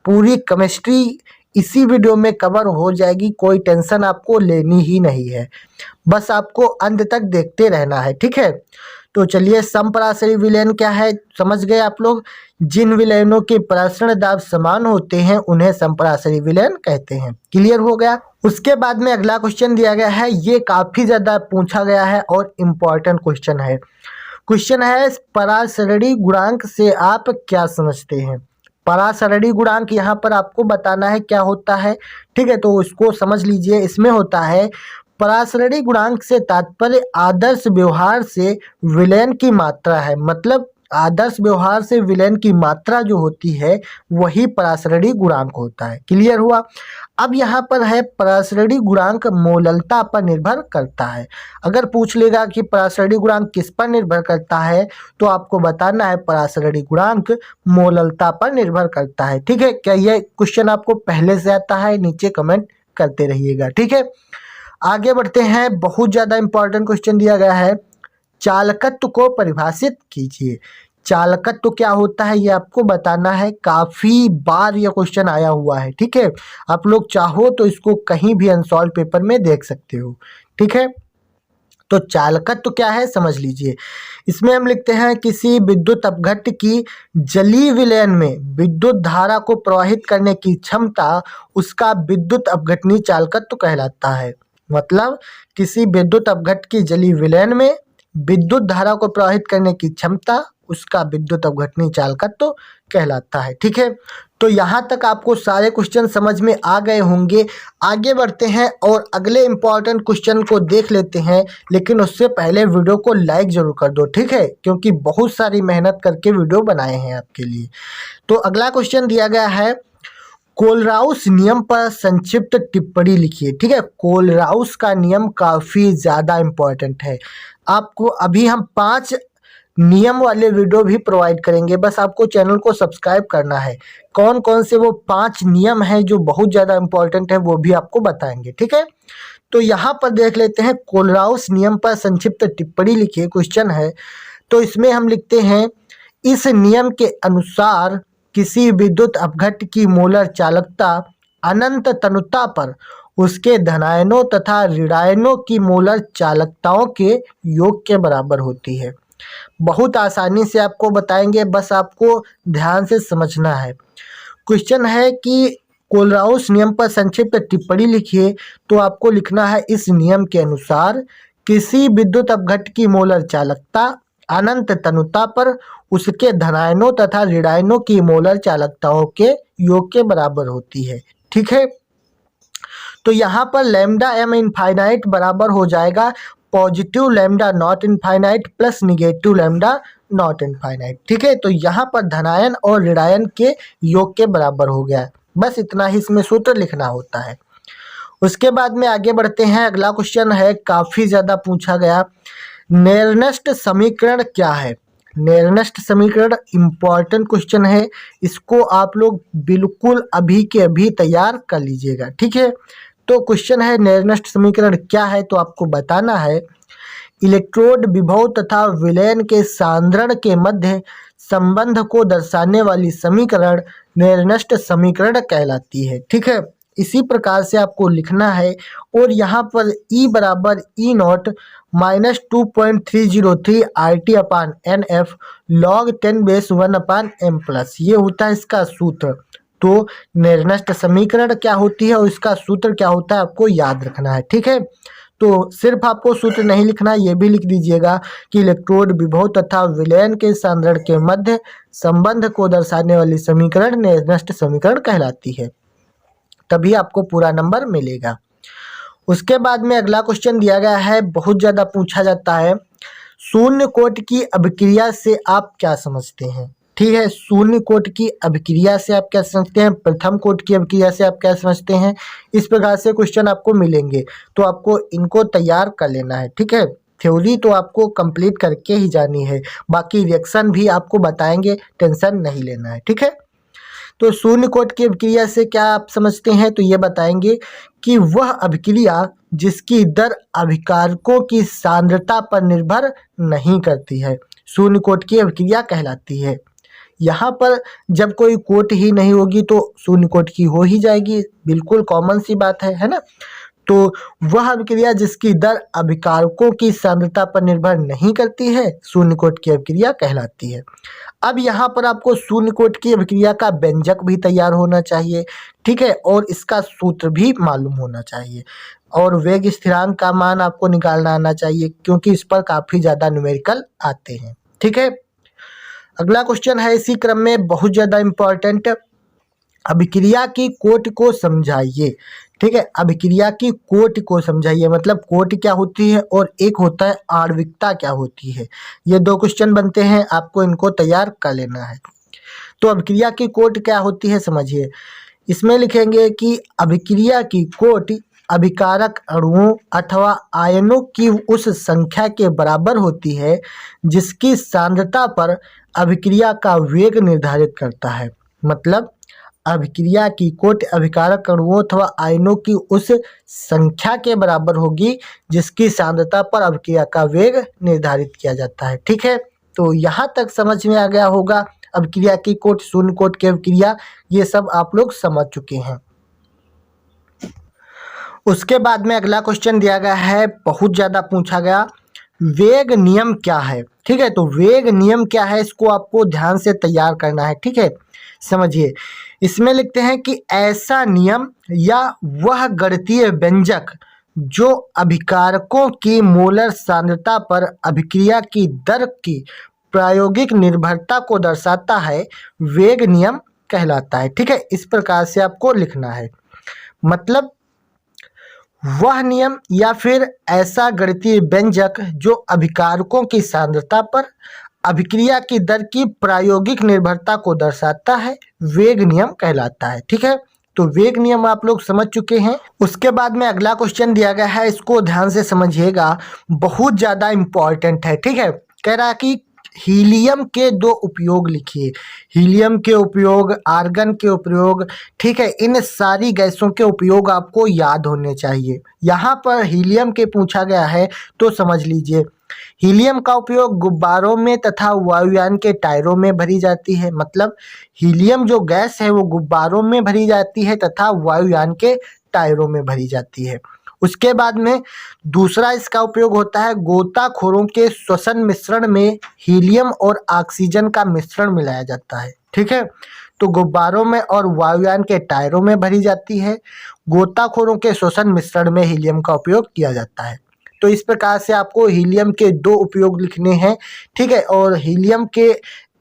पूरी केमिस्ट्री इसी वीडियो में कवर हो जाएगी, कोई टेंशन आपको लेनी ही नहीं है, बस आपको अंत तक देखते रहना है। ठीक है, तो चलिए समपराशरी विलयन क्या है समझ गए आप लोग। जिन विलयनों के परासरण दाब समान होते हैं उन्हें समपराशरी विलयन कहते हैं। क्लियर हो गया। उसके बाद में अगला क्वेश्चन दिया गया है, ये काफी ज्यादा पूछा गया है और इम्पोर्टेंट क्वेश्चन है। क्वेश्चन है परासरणी गुणांक से आप क्या समझते हैं। परासरणी गुणांक यहाँ पर आपको बताना है क्या होता है। ठीक है, तो इसको समझ लीजिए। इसमें होता है परासरणी गुणांक से तात्पर्य आदर्श व्यवहार से विलयन की मात्रा है। मतलब आदर्श व्यवहार से विलयन की मात्रा जो होती है वही परासरणी गुणांक होता है। क्लियर हुआ। अब यहाँ पर है परासरणी गुणांक मोललता पर निर्भर करता है। अगर पूछ लेगा कि परासरणी गुणांक किस पर निर्भर करता है तो आपको बताना है परासरणी गुणांक मोललता पर निर्भर करता है। ठीक है, क्या यह क्वेश्चन आपको पहले से आता है? नीचे कमेंट करते रहिएगा। ठीक है, आगे बढ़ते हैं। बहुत ज़्यादा इंपॉर्टेंट क्वेश्चन दिया गया है, चालकत्व को परिभाषित कीजिए। चालकत्व क्या होता है ये आपको बताना है। काफ़ी बार यह क्वेश्चन आया हुआ है। ठीक है, आप लोग चाहो तो इसको कहीं भी अनसॉल्व पेपर में देख सकते हो। ठीक है, तो चालकत्व क्या है समझ लीजिए। इसमें हम लिखते हैं किसी विद्युत अपघट्य की जलीय विलयन में विद्युत धारा को प्रवाहित करने की क्षमता उसका विद्युत अपघटनीय चालकत्व कहलाता है। मतलब किसी विद्युत अपघट्य की जलीय विलयन में विद्युत धारा को प्रवाहित करने की क्षमता उसका विद्युत अपघटनीय चालकत्व कहलाता है। ठीक है, तो यहाँ तक आपको सारे क्वेश्चन समझ में आ गए होंगे। आगे बढ़ते हैं और अगले इंपॉर्टेंट क्वेश्चन को देख लेते हैं, लेकिन उससे पहले वीडियो को लाइक जरूर कर दो। ठीक है, क्योंकि बहुत सारी मेहनत करके वीडियो बनाए हैं आपके लिए। तो अगला क्वेश्चन दिया गया है, कोलराउस नियम पर संक्षिप्त टिप्पणी लिखिए। ठीक है, कोलराउस का नियम काफ़ी ज़्यादा इम्पोर्टेंट है। आपको अभी हम 5 नियम वाले वीडियो भी प्रोवाइड करेंगे, बस आपको चैनल को सब्सक्राइब करना है। कौन कौन से वो 5 नियम हैं जो बहुत ज़्यादा इम्पोर्टेंट है वो भी आपको बताएंगे। ठीक है, तो यहाँ पर देख लेते हैं, कोलराउस नियम पर संक्षिप्त टिप्पणी लिखिए क्वेश्चन है। तो इसमें हम लिखते हैं, इस नियम के अनुसार किसी विद्युत अपघट्य की मोलर चालकता अनंत तनुता पर उसके धनायनों तथा ऋणायनों की मोलर चालकताओं के योग के बराबर होती है। बहुत आसानी से आपको बताएंगे, बस आपको ध्यान से समझना है। क्वेश्चन है कि कोलराउस नियम पर संक्षिप्त टिप्पणी लिखिए। तो आपको लिखना है, इस नियम के अनुसार किसी विद्युत अपघट्य की मोलर चालकता अनंत तनुता पर उसके धनायनों तथा ऋणायनों की मोलर चालकताओं के योग के बराबर होती है। ठीक है, तो यहाँ पर लैम्डा एम इनफाइनाइट बराबर हो जाएगा positive lambda naught infinite plus negative lambda naught infinite. ठीक है, तो यहाँ पर धनायन और ऋणायन के योग के बराबर हो गया। बस इतना ही इसमें सूत्र लिखना होता है। उसके बाद में आगे बढ़ते हैं। अगला क्वेश्चन है, काफ़ी ज़्यादा पूछा गया, नेर्नस्ट समीकरण क्या है। नेर्नस्ट समीकरण इम्पॉर्टेंट क्वेश्चन है, इसको आप लोग बिल्कुल अभी के अभी तैयार कर लीजिएगा। ठीक है, तो क्वेश्चन है नेर्नस्ट समीकरण क्या है। तो आपको बताना है, इलेक्ट्रोड विभव तथा विलयन के सांद्रण के मध्य संबंध को दर्शाने वाली समीकरण नेर्नस्ट समीकरण कहलाती है। ठीक है, इसी प्रकार से आपको लिखना है। और यहाँ पर E बराबर E nought minus 2.303 RT upon NF log 10⁻1 upon M plus, ये होता है इसका सूत्र। तो नेर्नस्ट समीकरण क्या होती है और इसका सूत्र क्या होता है आपको याद रखना है। ठीक है, तो सिर्फ आपको सूत्र नहीं लिखना, ये भी लिख दीजिएगा कि इलेक्ट्रोड विभव तथा विलयन के सांद्रण के मध्य संबंध को दर्शाने वाली समीकरण नेर्नस्ट समीकरण कहलाती है, तभी आपको पूरा नंबर मिलेगा। उसके बाद में अगला क्वेश्चन दिया गया है, बहुत ज़्यादा पूछा जाता है, शून्य कोट की अभिक्रिया से आप क्या समझते हैं। ठीक है, शून्य कोट की अभिक्रिया से आप क्या समझते हैं, प्रथम कोट की अभिक्रिया से आप क्या समझते हैं। इस प्रकार से क्वेश्चन आपको मिलेंगे, तो आपको इनको तैयार कर लेना है। ठीक है, थ्योरी तो आपको कंप्लीट करके ही जानी है, बाकी रिएक्शन भी आपको बताएंगे, टेंशन नहीं लेना है। ठीक है, तो शून्य कोट की अभिक्रिया से क्या आप समझते हैं, तो ये बताएंगे कि वह अभिक्रिया जिसकी दर अभिकारकों की सांद्रता पर निर्भर नहीं करती है, शून्य कोट की अभिक्रिया कहलाती है। यहाँ पर जब कोई कोट ही नहीं होगी तो शून्य कोट की हो ही जाएगी, बिल्कुल कॉमन सी बात है ना। तो वह अभिक्रिया जिसकी दर अभिकारकों की सांद्रता पर निर्भर नहीं करती है शून्य कोट की अभिक्रिया कहलाती है। अब यहाँ पर आपको शून्य कोट की अभिक्रिया का व्यंजक भी तैयार होना चाहिए, ठीक है, और इसका सूत्र भी मालूम होना चाहिए, और वेग स्थिरांक का मान आपको निकालना आना चाहिए क्योंकि इस पर काफ़ी ज़्यादा न्यूमेरिकल आते हैं, ठीक है। अगला क्वेश्चन है इसी क्रम में बहुत ज़्यादा इम्पोर्टेंट, अभिक्रिया की कोटि को समझाइए, ठीक है। अभिक्रिया की कोटि को समझाइए मतलब कोटि क्या होती है और एक होता है आणविकता क्या होती है। ये दो क्वेश्चन बनते हैं, आपको इनको तैयार कर लेना है। तो अभिक्रिया की कोटि क्या होती है समझिए। इसमें लिखेंगे कि अभिक्रिया की कोटि अभिकारक अणुओं अथवा आयनों की उस संख्या के बराबर होती है जिसकी सांद्रता पर अभिक्रिया का वेग निर्धारित करता है। मतलब अभिक्रिया की कोटि अभिकारक अणुओं अथवा आयनों की उस संख्या के बराबर होगी जिसकी सांद्रता पर अभिक्रिया का वेग निर्धारित किया जाता है, ठीक है। तो यहाँ तक समझ में आ गया होगा अभिक्रिया की कोटि, शून्य कोटि की अभिक्रिया, ये सब आप लोग समझ चुके हैं। उसके बाद में अगला क्वेश्चन दिया गया है, बहुत ज़्यादा पूछा गया, वेग नियम क्या है, ठीक है। तो वेग नियम क्या है इसको आपको ध्यान से तैयार करना है, ठीक है। समझिए, इसमें लिखते हैं कि ऐसा नियम या वह गणितीय व्यंजक जो अभिकारकों की मोलर सांद्रता पर अभिक्रिया की दर की प्रायोगिक निर्भरता को दर्शाता है वेग नियम कहलाता है, ठीक है। इस प्रकार से आपको लिखना है, मतलब वह नियम या फिर ऐसा गणितीय व्यंजक जो अभिकारकों की सांद्रता पर अभिक्रिया की दर की प्रायोगिक निर्भरता को दर्शाता है वेग नियम कहलाता है, ठीक है। तो वेग नियम आप लोग समझ चुके हैं। उसके बाद में अगला क्वेश्चन दिया गया है, इसको ध्यान से समझिएगा, बहुत ज़्यादा इम्पॉर्टेंट है, ठीक है। कह रहा है कि हीलियम के दो उपयोग लिखिए, हीलियम के उपयोग, आर्गन के उपयोग, ठीक है। इन सारी गैसों के उपयोग आपको याद होने चाहिए। यहाँ पर हीलियम के पूछा गया है तो समझ लीजिए, हीलियम का उपयोग गुब्बारों में तथा वायुयान के टायरों में भरी जाती है। मतलब हीलियम जो गैस है वो गुब्बारों में भरी जाती है तथा वायुयान के टायरों में भरी जाती है। उसके बाद में दूसरा इसका उपयोग होता है गोताखोरों के श्वसन मिश्रण में हीलियम और ऑक्सीजन का मिश्रण मिलाया जाता है, ठीक है। तो गुब्बारों में और वायुयान के टायरों में भरी जाती है, गोताखोरों के श्वसन मिश्रण में हीलियम का उपयोग किया जाता है। तो इस प्रकार से आपको हीलियम के दो उपयोग लिखने हैं, ठीक है। और हीलियम के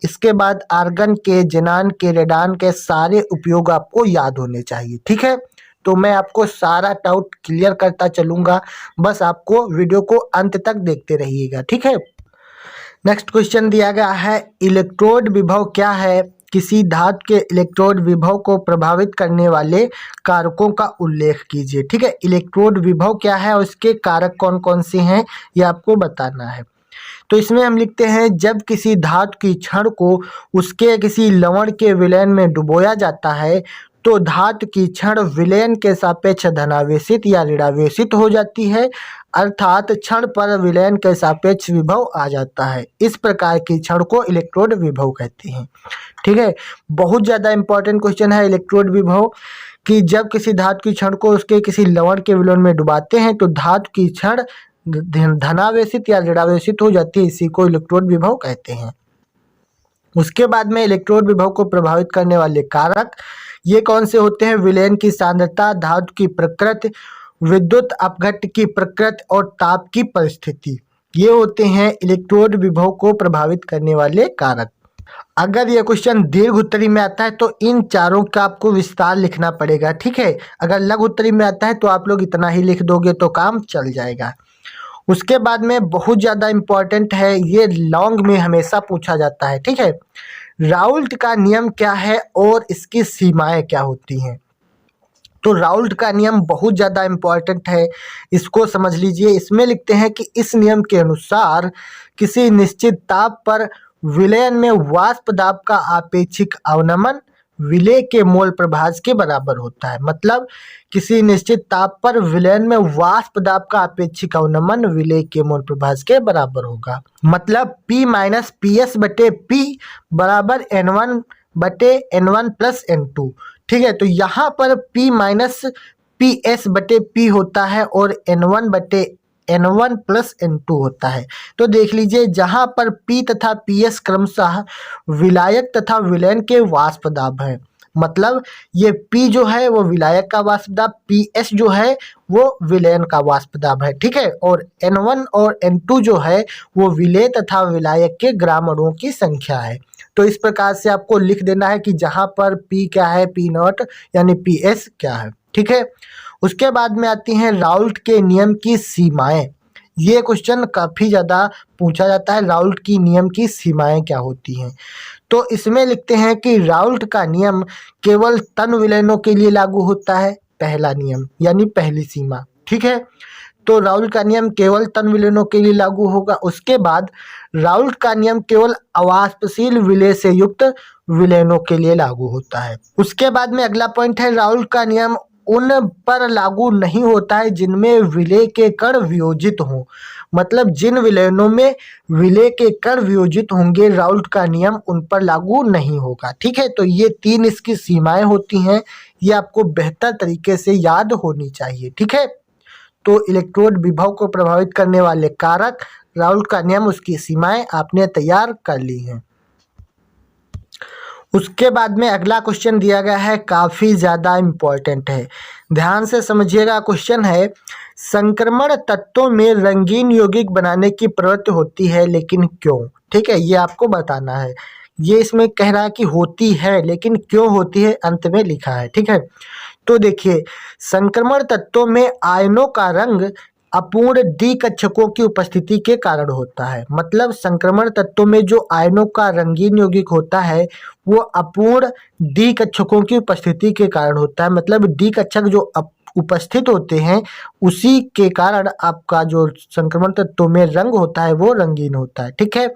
इसके बाद आर्गन के, जेनान के, रेडान के सारे उपयोग आपको याद होने चाहिए, ठीक है। तो मैं आपको सारा डाउट क्लियर करता चलूँगा, बस आपको वीडियो को अंत तक देखते रहिएगा, ठीक है। नेक्स्ट क्वेश्चन दिया गया है, इलेक्ट्रोड विभव क्या है, किसी धातु के इलेक्ट्रोड विभव को प्रभावित करने वाले कारकों का उल्लेख कीजिए, ठीक है। इलेक्ट्रोड विभव क्या है और इसके कारक कौन कौन से हैं ये आपको बताना है। तो इसमें हम लिखते हैं, जब किसी धातु की छड़ को उसके किसी लवण के विलयन में डुबोया जाता है तो धातु की छड़ विलयन के सापेक्ष धनावेशित या ऋणावेशित हो जाती है, अर्थात छड़ पर विलयन के सापेक्ष विभव आ जाता है। इस प्रकार की छड़ को इलेक्ट्रोड विभव कहते हैं, ठीक है। बहुत ज़्यादा इंपॉर्टेंट क्वेश्चन है इलेक्ट्रोड विभव, कि जब किसी धातु की छड़ को उसके किसी लवण के विलयन में डुबाते हैं तो धातु की छड़ धनावेशित या ऋणावेशित हो जाती है, इसी को इलेक्ट्रोड विभव कहते हैं। उसके बाद में इलेक्ट्रोड विभव को प्रभावित करने वाले कारक ये कौन से होते हैं, विलयन की सांद्रता, धातु की प्रकृति, विद्युत अपघट्ट की प्रकृति और ताप की परिस्थिति, ये होते हैं इलेक्ट्रोड विभव को प्रभावित करने वाले कारक। अगर ये क्वेश्चन दीर्घ उत्तरी में आता है तो इन चारों का आपको विस्तार लिखना पड़ेगा, ठीक है। अगर लघु उत्तरी में आता है तो आप लोग इतना ही लिख दोगे तो काम चल जाएगा। उसके बाद में बहुत ज़्यादा इम्पॉर्टेंट है, ये लॉन्ग में हमेशा पूछा जाता है, ठीक है। राउल्ट का नियम क्या है और इसकी सीमाएं क्या होती हैं। तो राउल्ट का नियम बहुत ज़्यादा इम्पॉर्टेंट है, इसको समझ लीजिए। इसमें लिखते हैं कि इस नियम के अनुसार किसी निश्चित ताप पर विलयन में वाष्प दाब का आपेक्षिक अवनमन विलेय के मोल प्रभाज के बराबर होता है। मतलब किसी निश्चित ताप पर विलयन में वाष्प दाब का आपेक्षिक अवनमन विलेय के मोल प्रभाज के बराबर होगा। मतलब P माइनस PS बटे P बराबर N1 बटे N1 प्लस N2, ठीक है। तो यहाँ पर P माइनस PS/P होता है और N1 प्लस N2 होता है। तो देख लीजिए, जहां पर P तथा PS क्रमशः विलायक तथा विलयन के वाष्प दाब है, मतलब ये P जो है वो विलायक का वाष्प दाब, PS जो है वो विलयन का वाष्प दाब है, ठीक है। और N1 और N2 जो है वो विलेय तथा विलायक के ग्राम अणुओं की संख्या है। तो इस प्रकार से आपको लिख देना है कि जहां पर P क्या है, P0 यानी PS क्या है, ठीक है। उसके बाद में आती हैं राउल्ट के नियम की सीमाएं। ये क्वेश्चन काफ़ी ज़्यादा पूछा जाता है, राउल्ट की नियम की सीमाएं क्या होती हैं। तो इसमें लिखते हैं कि राउल्ट का नियम केवल तन विलयनों के लिए लागू होता है, पहला नियम यानी पहली सीमा, ठीक है। तो राउल्ट का नियम केवल तन विलयनों के लिए लागू होगा। उसके बाद राउल्ट का नियम केवल अवाष्पशील विलेय से युक्त विलयनों के लिए लागू होता है। उसके बाद में अगला पॉइंट है, राउल्ट का नियम उन पर लागू नहीं होता है जिनमें विलेय के कण वियोजित हों, मतलब जिन विलयनों में विलेय के कण वियोजित होंगे राउल्ट का नियम उन पर लागू नहीं होगा, ठीक है। तो ये 3 इसकी सीमाएं होती हैं, ये आपको बेहतर तरीके से याद होनी चाहिए, ठीक है। तो इलेक्ट्रोड विभव को प्रभावित करने वाले कारक, राउल्ट का नियम, उसकी सीमाएं आपने तैयार कर ली हैं। उसके बाद में अगला क्वेश्चन दिया गया है, काफ़ी ज़्यादा इम्पोर्टेंट है, ध्यान से समझिएगा। क्वेश्चन है, संक्रमण तत्वों में रंगीन यौगिक बनाने की प्रवृत्ति होती है लेकिन क्यों, ठीक है, ये आपको बताना है। ये इसमें कह रहा है कि होती है लेकिन क्यों होती है, अंत में लिखा है, ठीक है। तो देखिए, संक्रमण तत्वों में आयनों का रंग अपूर्ण डी कक्षकों की उपस्थिति के कारण होता है, मतलब संक्रमण तत्वों में जो आयनों का रंगीन यौगिक होता है वो अपूर्ण डी कक्षकों की उपस्थिति के कारण होता है, मतलब डी कक्षक जो उपस्थित होते हैं उसी के कारण आपका जो संक्रमण तत्वों में रंग होता है वो रंगीन होता है, ठीक है।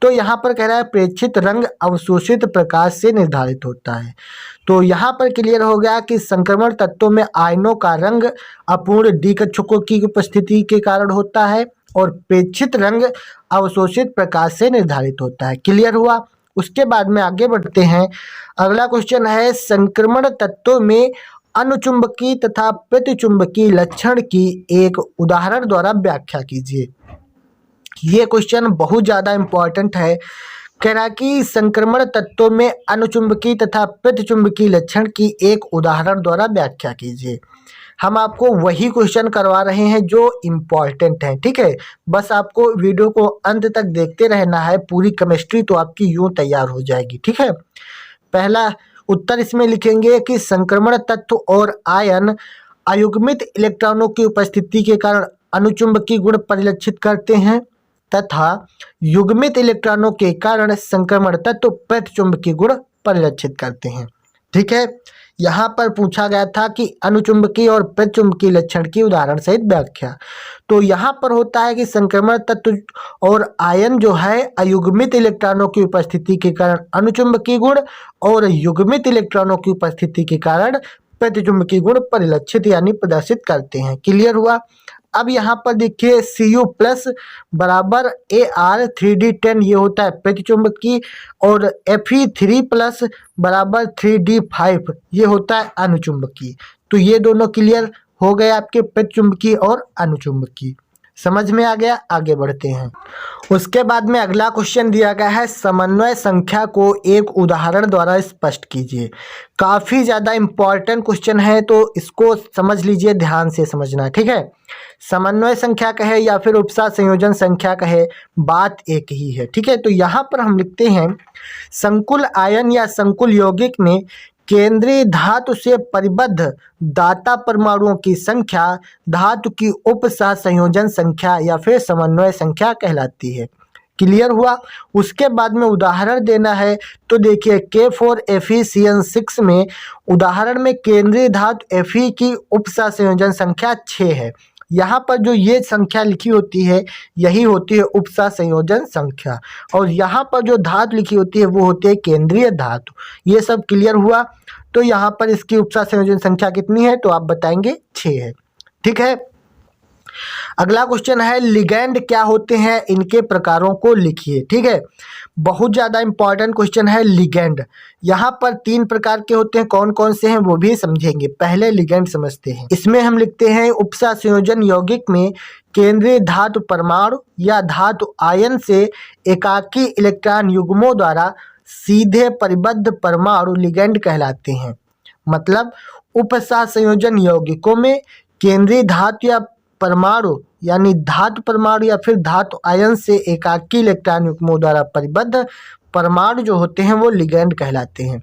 तो यहाँ पर कह रहा है प्रेक्षित रंग अवशोषित प्रकाश से निर्धारित होता है। तो यहाँ पर क्लियर हो गया कि संक्रमण तत्वों में आयनों का रंग अपूर्ण डी कक्षकों की उपस्थिति के कारण होता है और प्रेक्षित रंग अवशोषित प्रकाश से निर्धारित होता है, क्लियर हुआ। उसके बाद में आगे बढ़ते हैं। अगला क्वेश्चन है, संक्रमण तत्वों में अनुचुंबकीय तथा प्रतिचुंबकीय लक्षण की एक उदाहरण द्वारा व्याख्या कीजिए। ये क्वेश्चन बहुत ज़्यादा इम्पोर्टेंट है। कह रहा कि संक्रमण तत्वों में अनुचुंबकीय तथा प्रतिचुंबकीय लक्षण की एक उदाहरण द्वारा व्याख्या कीजिए। हम आपको वही क्वेश्चन करवा रहे हैं जो इम्पोर्टेंट है, ठीक है। बस आपको वीडियो को अंत तक देखते रहना है, पूरी केमिस्ट्री तो आपकी यूं तैयार हो जाएगी, ठीक है। पहला उत्तर इसमें लिखेंगे कि संक्रमण तत्व और आयन अयुग्मित इलेक्ट्रॉनों की उपस्थिति के कारण अनुचुंबकीय गुण परिलक्षित करते हैं तथा युग्मित इलेक्ट्रॉनों के कारण संक्रमण तत्व प्रतिचुंबकीय गुण परिलक्षित करते हैं, ठीक है। यहाँ पर पूछा गया था कि अनुचुंबकीय और प्रतिचुंबकीय लक्षण की उदाहरण सहित व्याख्या। तो यहाँ पर होता है कि संक्रमण तत्व और आयन जो है अयुग्मित इलेक्ट्रॉनों की उपस्थिति के कारण अनुचुंबकीय गुण और युग्मित इलेक्ट्रॉनों की उपस्थिति के कारण प्रतिचुंबकीय गुण परिलक्षित यानी प्रदर्शित करते हैं, क्लियर हुआ। अब यहाँ पर देखिए Cu प्लस बराबर Ar3D10 ये होता है प्रतिचुंबकीय और Fe3 प्लस बराबर 3D5 ये होता है अनुचुंबकीय। तो ये दोनों क्लियर हो गए आपके प्रतिचुंबकीय और अनुचुंबकीय, समझ में आ गया। आगे बढ़ते हैं। उसके बाद में अगला क्वेश्चन दिया गया है, समन्वय संख्या को एक उदाहरण द्वारा स्पष्ट कीजिए। काफ़ी ज़्यादा इम्पॉर्टेंट क्वेश्चन है तो इसको समझ लीजिए, ध्यान से समझना, ठीक है। समन्वय संख्या कहे या फिर उपसा संयोजन संख्या कहे, बात एक ही है, ठीक है। तो यहाँ पर हम लिखते हैं, संकुल आयन या संकुल यौगिक में केंद्रीय धातु से परिबद्ध दाता परमाणुओं की संख्या धातु की उप संयोजन संख्या या फिर समन्वय संख्या कहलाती है, क्लियर हुआ। उसके बाद में उदाहरण देना है। तो देखिए K4FeCN6 में उदाहरण में केंद्रीय धातु Fe की उप संयोजन संख्या 6 है। यहाँ पर जो ये संख्या लिखी होती है यही होती है उपसा संयोजन संख्या, और यहाँ पर जो धातु लिखी होती है वो होती है केंद्रीय धातु। ये सब क्लियर हुआ। तो यहाँ पर इसकी उपसा संयोजन संख्या कितनी है तो आप बताएंगे 6 है, ठीक है। अगला क्वेश्चन है लिगैंड क्या होते हैं, इनके प्रकारों को लिखिए। ठीक है, बहुत ज़्यादा इंपॉर्टेंट क्वेश्चन है लिगैंड। यहाँ पर 3 प्रकार के होते हैं, कौन कौन से हैं वो भी समझेंगे। पहले लिगैंड समझते हैं। इसमें हम लिखते हैं उपसा संयोजन यौगिक में केंद्रीय धातु परमाणु या धातु आयन से एकाकी इलेक्ट्रॉन युग्मों द्वारा सीधे परिबद्ध परमाणु लिगैंड कहलाते हैं। मतलब उपसा संयोजन यौगिकों में केंद्रीय धातु या परमाणु यानी धातु परमाणु या फिर धातु आयन से एकाकी इलेक्ट्रॉन युग्मों द्वारा परिबद्ध परमाणु जो होते हैं वो लिगैंड कहलाते हैं।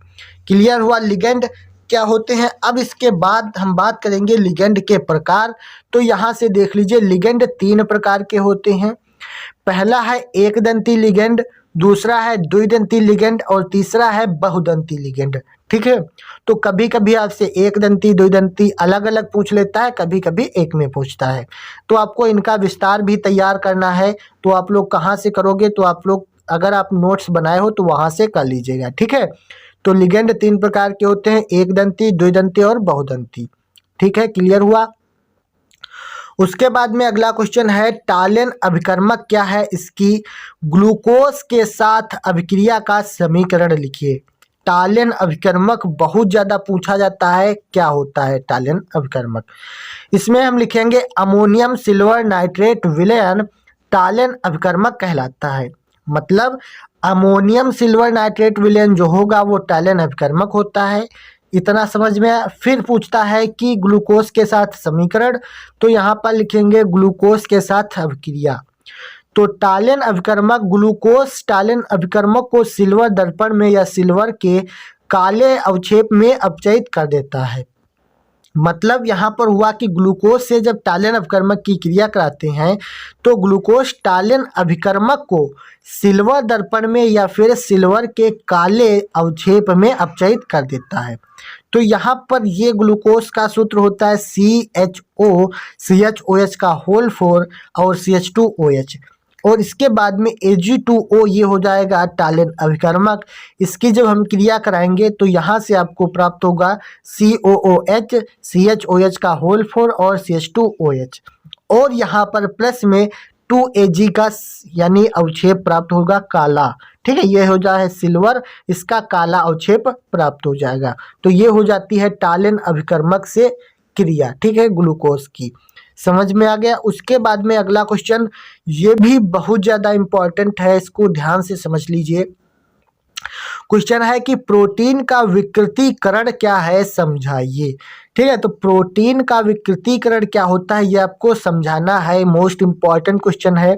क्लियर हुआ लिगैंड क्या होते हैं। अब इसके बाद हम बात करेंगे लिगैंड के प्रकार। तो यहाँ से देख लीजिए लिगैंड 3 प्रकार के होते हैं। पहला है एकदंती लिगैंड, दूसरा है द्विदंती लिगैंड और तीसरा है बहुदंती लिगैंड। ठीक है, तो कभी कभी आपसे एक दंती द्विदंती अलग अलग पूछ लेता है, कभी कभी एक में पूछता है। तो आपको इनका विस्तार भी तैयार करना है। तो आप लोग कहाँ से करोगे, तो आप लोग अगर आप नोट्स बनाए हो तो वहाँ से कर लीजिएगा। ठीक है, तो लिगैंड 3 प्रकार के होते हैं, एक दंती, द्विदंती और बहुदंती। ठीक है, क्लियर हुआ। उसके बाद में अगला क्वेश्चन है टालेन अभिकर्मक क्या है, इसकी ग्लूकोज के साथ अभिक्रिया का समीकरण लिखिए। टालेन अभिकर्मक बहुत ज़्यादा पूछा जाता है, क्या होता है टालेन अभिकर्मक। इसमें हम लिखेंगे अमोनियम सिल्वर नाइट्रेट विलयन टालेन अभिकर्मक कहलाता है। मतलब अमोनियम सिल्वर नाइट्रेट विलयन जो होगा वो टालेन अभिकर्मक होता है। इतना समझ में आया। फिर पूछता है कि ग्लूकोज के साथ समीकरण, तो यहाँ पर लिखेंगे ग्लूकोज के साथ अभिक्रिया। तो टालेन अभिकर्मक ग्लूकोज टालेन अभिकर्मक को सिल्वर दर्पण में या सिल्वर के काले अवक्षेप में अपचयित कर देता है। मतलब यहाँ पर हुआ कि ग्लूकोज से जब टालेन अभिकर्मक की क्रिया कराते हैं तो ग्लूकोज टालेन अभिकर्मक को सिल्वर दर्पण में या फिर सिल्वर के काले अवक्षेप में अपचयित कर देता है। तो यहाँ पर ये ग्लूकोज का सूत्र होता है CHOCH का होल 4 और CH2OH, और इसके बाद में Ag2O ये हो जाएगा टालेन अभिकर्मक। इसकी जब हम क्रिया कराएंगे तो यहाँ से आपको प्राप्त होगा COOH CHOH का होल 4 और CH2OH, और यहाँ पर प्लस में 2Ag का यानी अवक्षेप प्राप्त होगा काला। ठीक है, ये हो जाए सिल्वर, इसका काला अवक्षेप प्राप्त हो जाएगा। तो ये हो जाती है टालेन अभिकर्मक से क्रिया। ठीक है, ग्लूकोज की। समझ में आ गया। उसके बाद में अगला क्वेश्चन, ये भी बहुत ज़्यादा इम्पॉर्टेंट है, इसको ध्यान से समझ लीजिए। क्वेश्चन है कि प्रोटीन का विकृतीकरण क्या है, समझाइए। ठीक है, तो प्रोटीन का विकृतीकरण क्या होता है ये आपको समझाना है, मोस्ट इम्पॉर्टेंट क्वेश्चन है।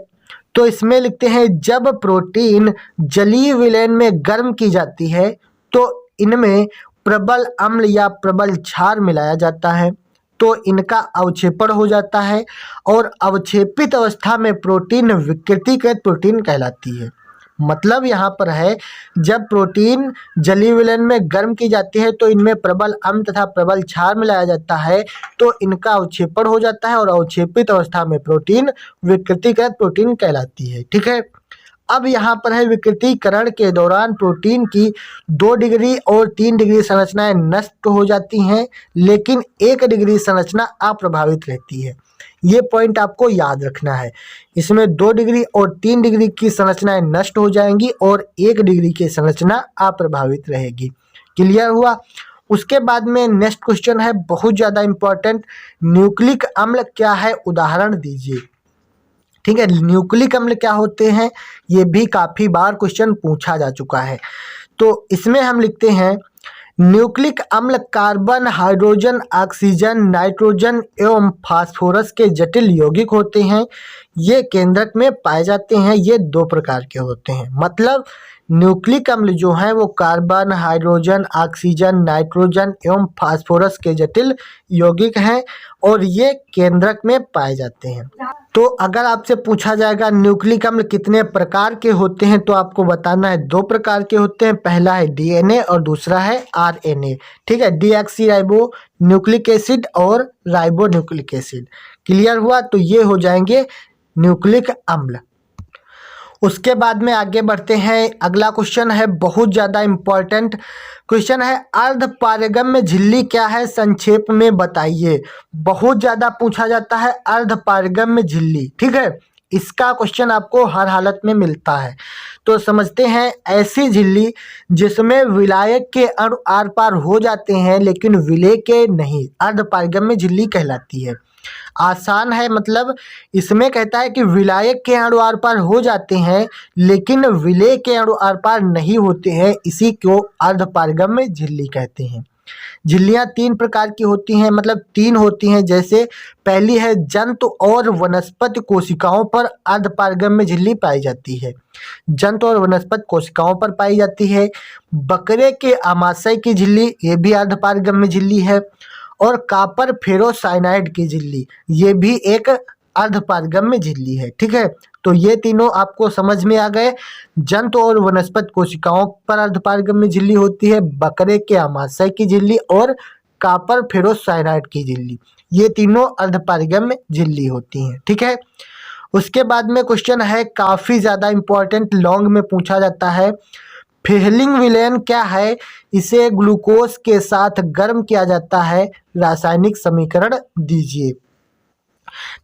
तो इसमें लिखते हैं जब प्रोटीन जलीय विलयन में गर्म की जाती है तो इनमें प्रबल अम्ल या प्रबल क्षार मिलाया जाता है, तो इनका अवक्षेपण हो जाता है और अवक्षेपित अवस्था में प्रोटीन विकृतीकृत प्रोटीन कहलाती है। मतलब यहाँ पर है जब प्रोटीन जलीय विलयन में गर्म की जाती है तो इनमें प्रबल अम्ल तथा प्रबल क्षार मिलाया जाता है, तो इनका अवक्षेपण हो जाता है और अवक्षेपित अवस्था में प्रोटीन विकृतीकृत प्रोटीन कहलाती है। ठीक है, अब यहाँ पर है विकृतीकरण के दौरान प्रोटीन की 2 डिग्री और 3 डिग्री संरचनाएं नष्ट हो जाती हैं, लेकिन 1 डिग्री संरचना अप्रभावित रहती है। ये पॉइंट आपको याद रखना है। इसमें 2 डिग्री और 3 डिग्री की संरचनाएं नष्ट हो जाएंगी और 1 डिग्री की संरचना अप्रभावित रहेगी। क्लियर हुआ। उसके बाद में नेक्स्ट क्वेश्चन है बहुत ज़्यादा इम्पोर्टेंट, न्यूक्लिक अम्ल क्या है, उदाहरण दीजिए। ठीक है, न्यूक्लिक अम्ल क्या होते हैं ये भी काफ़ी बार क्वेश्चन पूछा जा चुका है। तो इसमें हम लिखते हैं न्यूक्लिक अम्ल कार्बन हाइड्रोजन ऑक्सीजन नाइट्रोजन एवं फास्फोरस के जटिल यौगिक होते हैं। ये केंद्रक में पाए जाते हैं। ये 2 प्रकार के होते हैं। मतलब न्यूक्लिक अम्ल जो हैं वो कार्बन हाइड्रोजन ऑक्सीजन नाइट्रोजन एवं फास्फोरस के जटिल यौगिक हैं और ये केंद्रक में पाए जाते हैं। तो अगर आपसे पूछा जाएगा न्यूक्लिक अम्ल कितने प्रकार के होते हैं तो आपको बताना है 2 प्रकार के होते हैं। पहला है DNA और दूसरा है RNA। ठीक है, डीऑक्सी राइबो न्यूक्लिक एसिड और राइबो न्यूक्लिक एसिड। क्लियर हुआ। तो ये हो जाएंगे न्यूक्लिक अम्ल। उसके बाद में आगे बढ़ते हैं। अगला क्वेश्चन है बहुत ज़्यादा इम्पोर्टेंट क्वेश्चन है, अर्धपारगम्य झिल्ली क्या है, संक्षेप में बताइए। बहुत ज़्यादा पूछा जाता है अर्धपारगम्य झिल्ली, ठीक है। इसका क्वेश्चन आपको हर हालत में मिलता है। तो समझते हैं, ऐसी झिल्ली जिसमें विलायक के अणु आर पार हो जाते हैं लेकिन विलेय के नहीं, अर्धपारगम्य झिल्ली कहलाती है। आसान है, मतलब इसमें कहता है कि विलायक के अणु आर पार हो जाते हैं लेकिन विलेय के अणु आर पार नहीं होते हैं, इसी को अर्धपारगम्य झिल्ली कहते हैं। झिल्लियां तीन प्रकार की होती हैं, मतलब तीन होती हैं। जैसे पहली है, जंतु और वनस्पति कोशिकाओं पर अर्धपारगम्य झिल्ली पाई जाती है, जंतु और वनस्पति कोशिकाओं पर पाई जाती है। बकरे के आमाशय की झिल्ली, ये भी अर्धपारगम्य झिल्ली है। और कॉपर फेरोसाइनाइड की झिल्ली, ये भी एक अर्धपारगम्य झिल्ली है, ठीक है। तो ये तीनों आपको समझ में आ गए। जंतु और वनस्पति कोशिकाओं पर अर्धपारगम्य झिल्ली होती है, बकरे के आमाशय की झिल्ली और कॉपर फेरोसाइनाइड की झिल्ली, ये तीनों अर्धपारगम्य झिल्ली होती हैं, ठीक है। उसके बाद में क्वेश्चन है काफ़ी ज़्यादा इम्पोर्टेंट, लॉन्ग में पूछा जाता है, फेहलिंग विलयन क्या है, इसे ग्लूकोज के साथ गर्म किया जाता है, रासायनिक समीकरण दीजिए।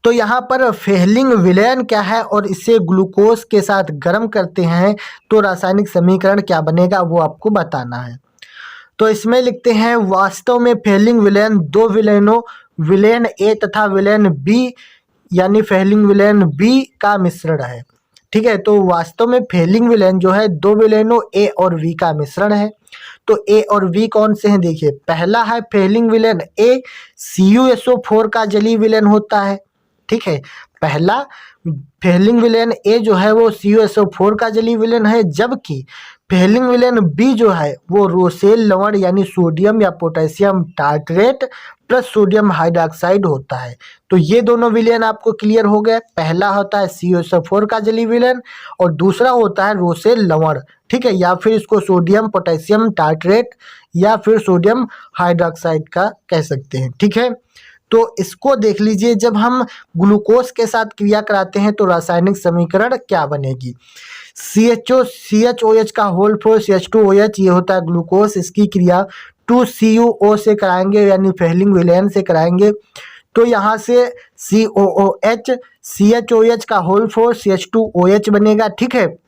तो यहाँ पर फेहलिंग विलयन क्या है और इसे ग्लूकोज के साथ गर्म करते हैं तो रासायनिक समीकरण क्या बनेगा वो आपको बताना है। तो इसमें लिखते हैं, वास्तव में फेहलिंग विलयन दो विलयनों विलयन ए तथा विलयन बी यानी फेहलिंग विलयन बी का मिश्रण है, ठीक है। तो वास्तव में फेहलिंग विलयन जो है दो विलयनों ए और वी का मिश्रण है। तो ए और वी कौन से हैं, देखिए। पहला है फेहलिंग विलयन ए, CuSO4 का जलीय विलयन होता है, ठीक है। पहला फेहलिंग विलयन ए जो है वो CuSO4 का जलीय विलयन है, जबकि फेहलिंग विलयन बी जो है वो रोसेल लवण यानी सोडियम या potassium tartrate plus sodium hydroxide होता है। तो ये दोनों विलयन आपको क्लियर हो गए। पहला होता है CuSO4 का जलीय विलयन और दूसरा होता है रोसेल लवण, ठीक है, या फिर इसको सोडियम पोटेशियम टार्टरेट या फिर सोडियम हाइड्रोक्साइड का कह सकते हैं, ठीक है। तो इसको देख लीजिए, जब हम ग्लूकोज के साथ क्रिया कराते हैं तो रासायनिक समीकरण क्या बनेगी। CHOH का होल फोर CH2OH, ये होता है ग्लूकोज, इसकी क्रिया 2CuO से कराएंगे यानी फेहलिंग विलयन से कराएंगे। तो यहाँ से COOH CHOH का होल फोर CH2OH बनेगा, ठीक है,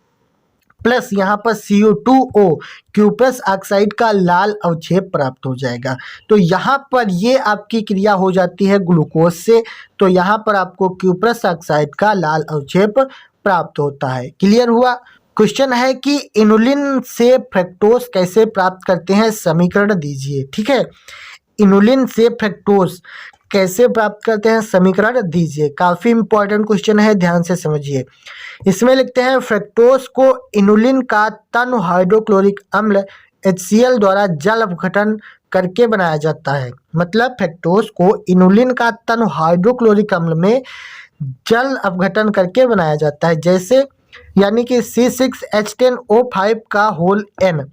प्लस यहाँ पर Cu2O क्यूप्रस ऑक्साइड का लाल अवक्षेप प्राप्त हो जाएगा। तो यहाँ पर ये आपकी क्रिया हो जाती है ग्लूकोज से, तो यहाँ पर आपको क्यूप्रस ऑक्साइड का लाल अवक्षेप प्राप्त होता है। क्लियर हुआ। क्वेश्चन है कि इनुलिन से फ्रक्टोज कैसे प्राप्त करते हैं, समीकरण दीजिए, ठीक है। इनुलिन से फ्रक्टोज कैसे प्राप्त करते हैं, समीकरण दीजिए। काफ़ी इंपॉर्टेंट क्वेश्चन है, ध्यान से समझिए। इसमें लिखते हैं, फ्रक्टोज को इनुलिन का तनु हाइड्रोक्लोरिक अम्ल HCl द्वारा जल अपघटन करके बनाया जाता है। मतलब फ्रक्टोज को इनुलिन का तनु हाइड्रोक्लोरिक अम्ल में जल अपघटन करके बनाया जाता है, जैसे यानी कि C6H10O5 का होल N,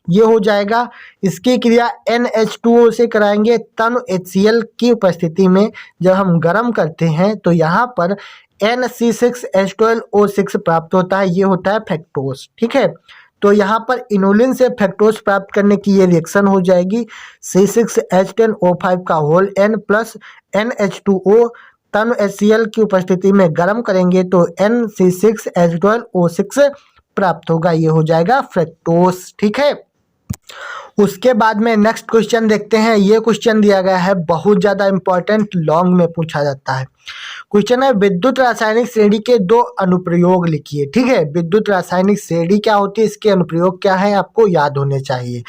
ये हो जाएगा। इसकी क्रिया NH2O से कराएंगे तनु HCl की उपस्थिति में। जब हम गर्म करते हैं तो यहाँ पर NC6H12O6 प्राप्त होता है, ये होता है फ्रक्टोज, ठीक है। तो यहाँ पर इनुलिन से फ्रक्टोज प्राप्त करने की ये रिएक्शन हो जाएगी, C6H10O5 का होल N प्लस NH2O तनु HCl की उपस्थिति में गर्म करेंगे तो NC6H12O6 प्राप्त होगा, ये हो जाएगा फ्रक्टोज, ठीक है। उसके बाद में नेक्स्ट क्वेश्चन देखते हैं। ये क्वेश्चन दिया गया है बहुत ज़्यादा इंपॉर्टेंट, लॉन्ग में पूछा जाता है। क्वेश्चन है, विद्युत रासायनिक श्रेणी के दो अनुप्रयोग लिखिए, ठीक है। विद्युत रासायनिक श्रेणी क्या होती है, इसके अनुप्रयोग क्या है, आपको याद होने चाहिए।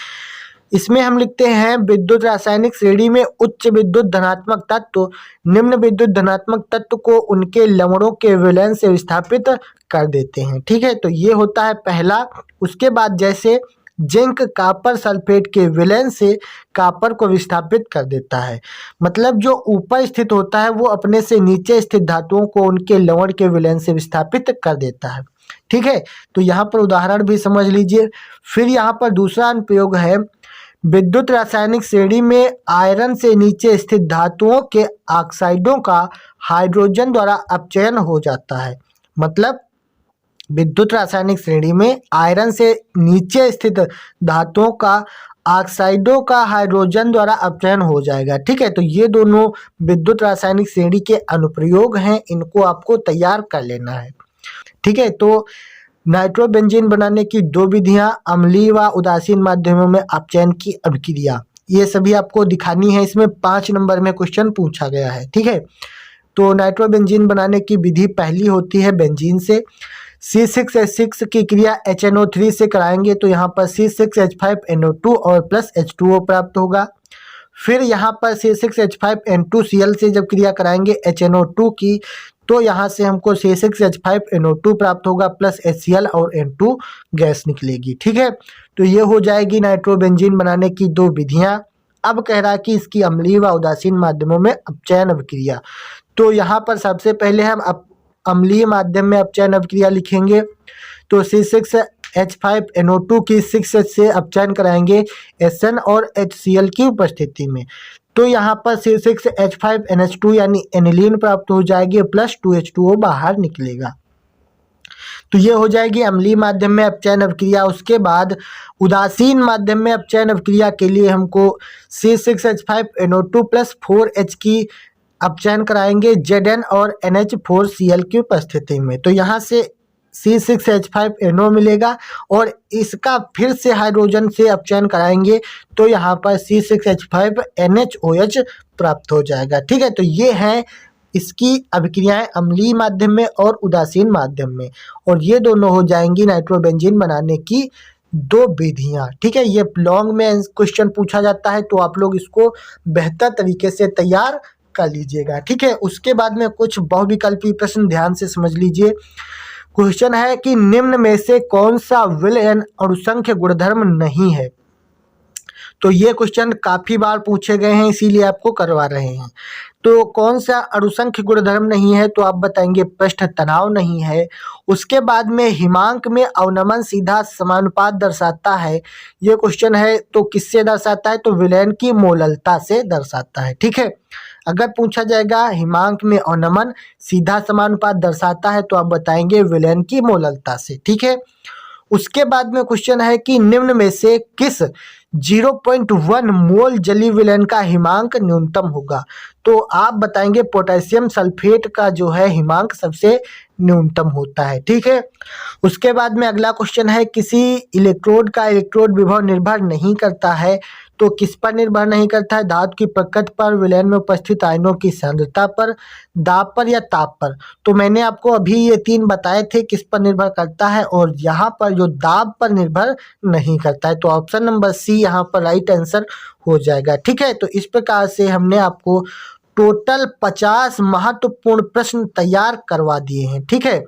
इसमें हम लिखते हैं, विद्युत रासायनिक श्रेणी में उच्च विद्युत धनात्मक तत्व निम्न विद्युत धनात्मक तत्व को उनके लवणों के विलयन से विस्थापित कर देते हैं, ठीक है। तो ये होता है पहला। उसके बाद जैसे जिंक कॉपर सल्फेट के विलयन से कॉपर को विस्थापित कर देता है, मतलब जो ऊपर स्थित होता है वो अपने से नीचे स्थित धातुओं को उनके लवण के विलयन से विस्थापित कर देता है, ठीक है। तो यहाँ पर उदाहरण भी समझ लीजिए। फिर यहाँ पर दूसरा अनुप्रयोग है, विद्युत रासायनिक श्रेणी में आयरन से नीचे स्थित धातुओं के ऑक्साइडों का हाइड्रोजन द्वारा अपचयन हो जाता है। मतलब विद्युत रासायनिक श्रेणी में आयरन से नीचे स्थित धातुओं का ऑक्साइडों का हाइड्रोजन द्वारा अपचयन हो जाएगा। ठीक है, तो ये दोनों विद्युत रासायनिक श्रेणी के अनुप्रयोग हैं, इनको आपको तैयार कर लेना है। ठीक है, तो नाइट्रोबेंजीन बनाने की दो विधियां, अम्लीय व उदासीन माध्यमों में अपचयन की अभिक्रिया, ये सभी आपको दिखानी है। इसमें 5 नंबर में क्वेश्चन पूछा गया है। ठीक है, तो नाइट्रोबेंजीन बनाने की विधि पहली होती है बेंजीन से। C6H6 की क्रिया HNO3 से कराएंगे तो यहाँ पर C6H5NO2 और प्लस H2O प्राप्त होगा। फिर यहाँ पर C6H5N2Cl से जब क्रिया कराएंगे HNO2 की, तो यहाँ से हमको C6H5NO2 प्राप्त होगा प्लस HCl और N2 गैस निकलेगी। ठीक है, तो ये हो जाएगी नाइट्रोबेंजीन बनाने की दो विधियाँ। अब कह रहा है कि इसकी अम्लीय व उदासीन माध्यमों में अपचयन अभिक्रिया, तो यहाँ पर सबसे पहले हम अम्लीय माध्यम में अपचयन अभिक्रिया लिखेंगे। तो C6H5NO2 की 6H से अपचयन कराएंगे SN और HCl की उपस्थिति में, तो यहाँ पर C6H5NH2 यानी एनिलीन प्राप्त हो जाएगी प्लस 2H2O बाहर निकलेगा। तो ये हो जाएगी अम्लीय माध्यम में अपचयन अभिक्रिया। उसके बाद उदासीन माध्यम में अपचयन अभिक्रिया के लिए हमको C6H5NO2 प्लस 4H की अपचयन कराएंगे Zn और NH4Cl की उपस्थिति में, तो यहाँ से C6H5NO मिलेगा और इसका फिर से हाइड्रोजन से अपचयन कराएंगे तो यहाँ पर C6H5NHOH प्राप्त हो जाएगा। ठीक है, तो ये है इसकी अभिक्रियाएं अम्लीय माध्यम में और उदासीन माध्यम में, और ये दोनों हो जाएंगी नाइट्रोबेंजीन बनाने की दो विधियां। ठीक है, ये लॉन्ग में क्वेश्चन पूछा जाता है तो आप लोग इसको बेहतर तरीके से तैयार कर लीजिएगा। ठीक है, उसके बाद में कुछ बहुविकल्पी प्रश्न ध्यान से समझ लीजिए। क्वेश्चन है कि निम्न में से कौन सा विलयन अणुसंख्य गुणधर्म नहीं है। तो ये क्वेश्चन काफी बार पूछे गए हैं, इसीलिए आपको करवा रहे हैं। तो कौन सा अणुसंख्य गुणधर्म नहीं है, तो आप बताएंगे पृष्ठ तनाव नहीं है। उसके बाद में हिमांक में अवनमन सीधा समानुपात दर्शाता है, ये क्वेश्चन है। तो किससे दर्शाता है, तो विलयन की मोललता से दर्शाता है। ठीक है, अगर पूछा जाएगा हिमांक में अवनमन सीधा समानुपात दर्शाता है तो आप बताएंगे विलयन की मोललता से। ठीक है, उसके बाद में क्वेश्चन है कि निम्न में से किस 0.1 मोल जलीय विलयन का हिमांक न्यूनतम होगा, तो आप बताएंगे पोटेशियम सल्फेट का जो है हिमांक सबसे न्यूनतम होता है। ठीक है, उसके बाद में अगला क्वेश्चन है किसी इलेक्ट्रोड का इलेक्ट्रोड विभव निर्भर नहीं करता है, तो किस पर निर्भर नहीं करता है, धातु की प्रकृति पर, विलयन में उपस्थित आयनों की सांद्रता पर, दाब पर या ताप पर। तो मैंने आपको अभी ये 3 बताए थे किस पर निर्भर करता है, और यहाँ पर जो दाब पर निर्भर नहीं करता है, तो ऑप्शन नंबर सी यहाँ पर राइट आंसर हो जाएगा। ठीक है, तो इस प्रकार से हमने आपको टोटल 50 महत्वपूर्ण प्रश्न तैयार करवा दिए हैं। ठीक है,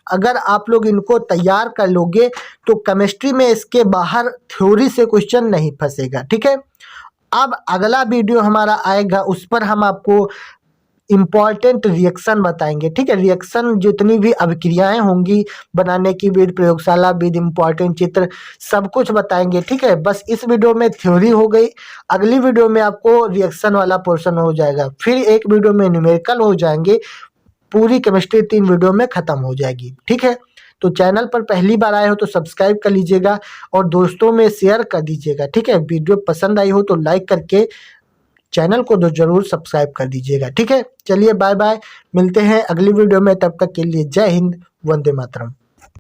अगर आप लोग इनको तैयार कर लोगे तो केमिस्ट्री में इसके बाहर थ्योरी से क्वेश्चन नहीं फंसेगा। ठीक है, अब अगला वीडियो हमारा आएगा, उस पर हम आपको इम्पॉर्टेंट रिएक्शन बताएंगे। ठीक है, रिएक्शन जितनी भी अभिक्रियाएं होंगी बनाने की, विद प्रयोगशाला, विद इम्पॉर्टेंट चित्र, सब कुछ बताएंगे। ठीक है, बस इस वीडियो में थ्योरी हो गई, अगली वीडियो में आपको रिएक्शन वाला पोर्शन हो जाएगा, फिर एक वीडियो में न्यूमेरिकल हो जाएंगे, पूरी केमिस्ट्री 3 वीडियो में खत्म हो जाएगी। ठीक है, तो चैनल पर पहली बार आए हो तो सब्सक्राइब कर लीजिएगा और दोस्तों में शेयर कर दीजिएगा। ठीक है, वीडियो पसंद आई हो तो लाइक करके चैनल को जरूर सब्सक्राइब कर दीजिएगा। ठीक है, चलिए बाय बाय, मिलते हैं अगली वीडियो में, तब तक के लिए जय हिंद, वंदे मातरम।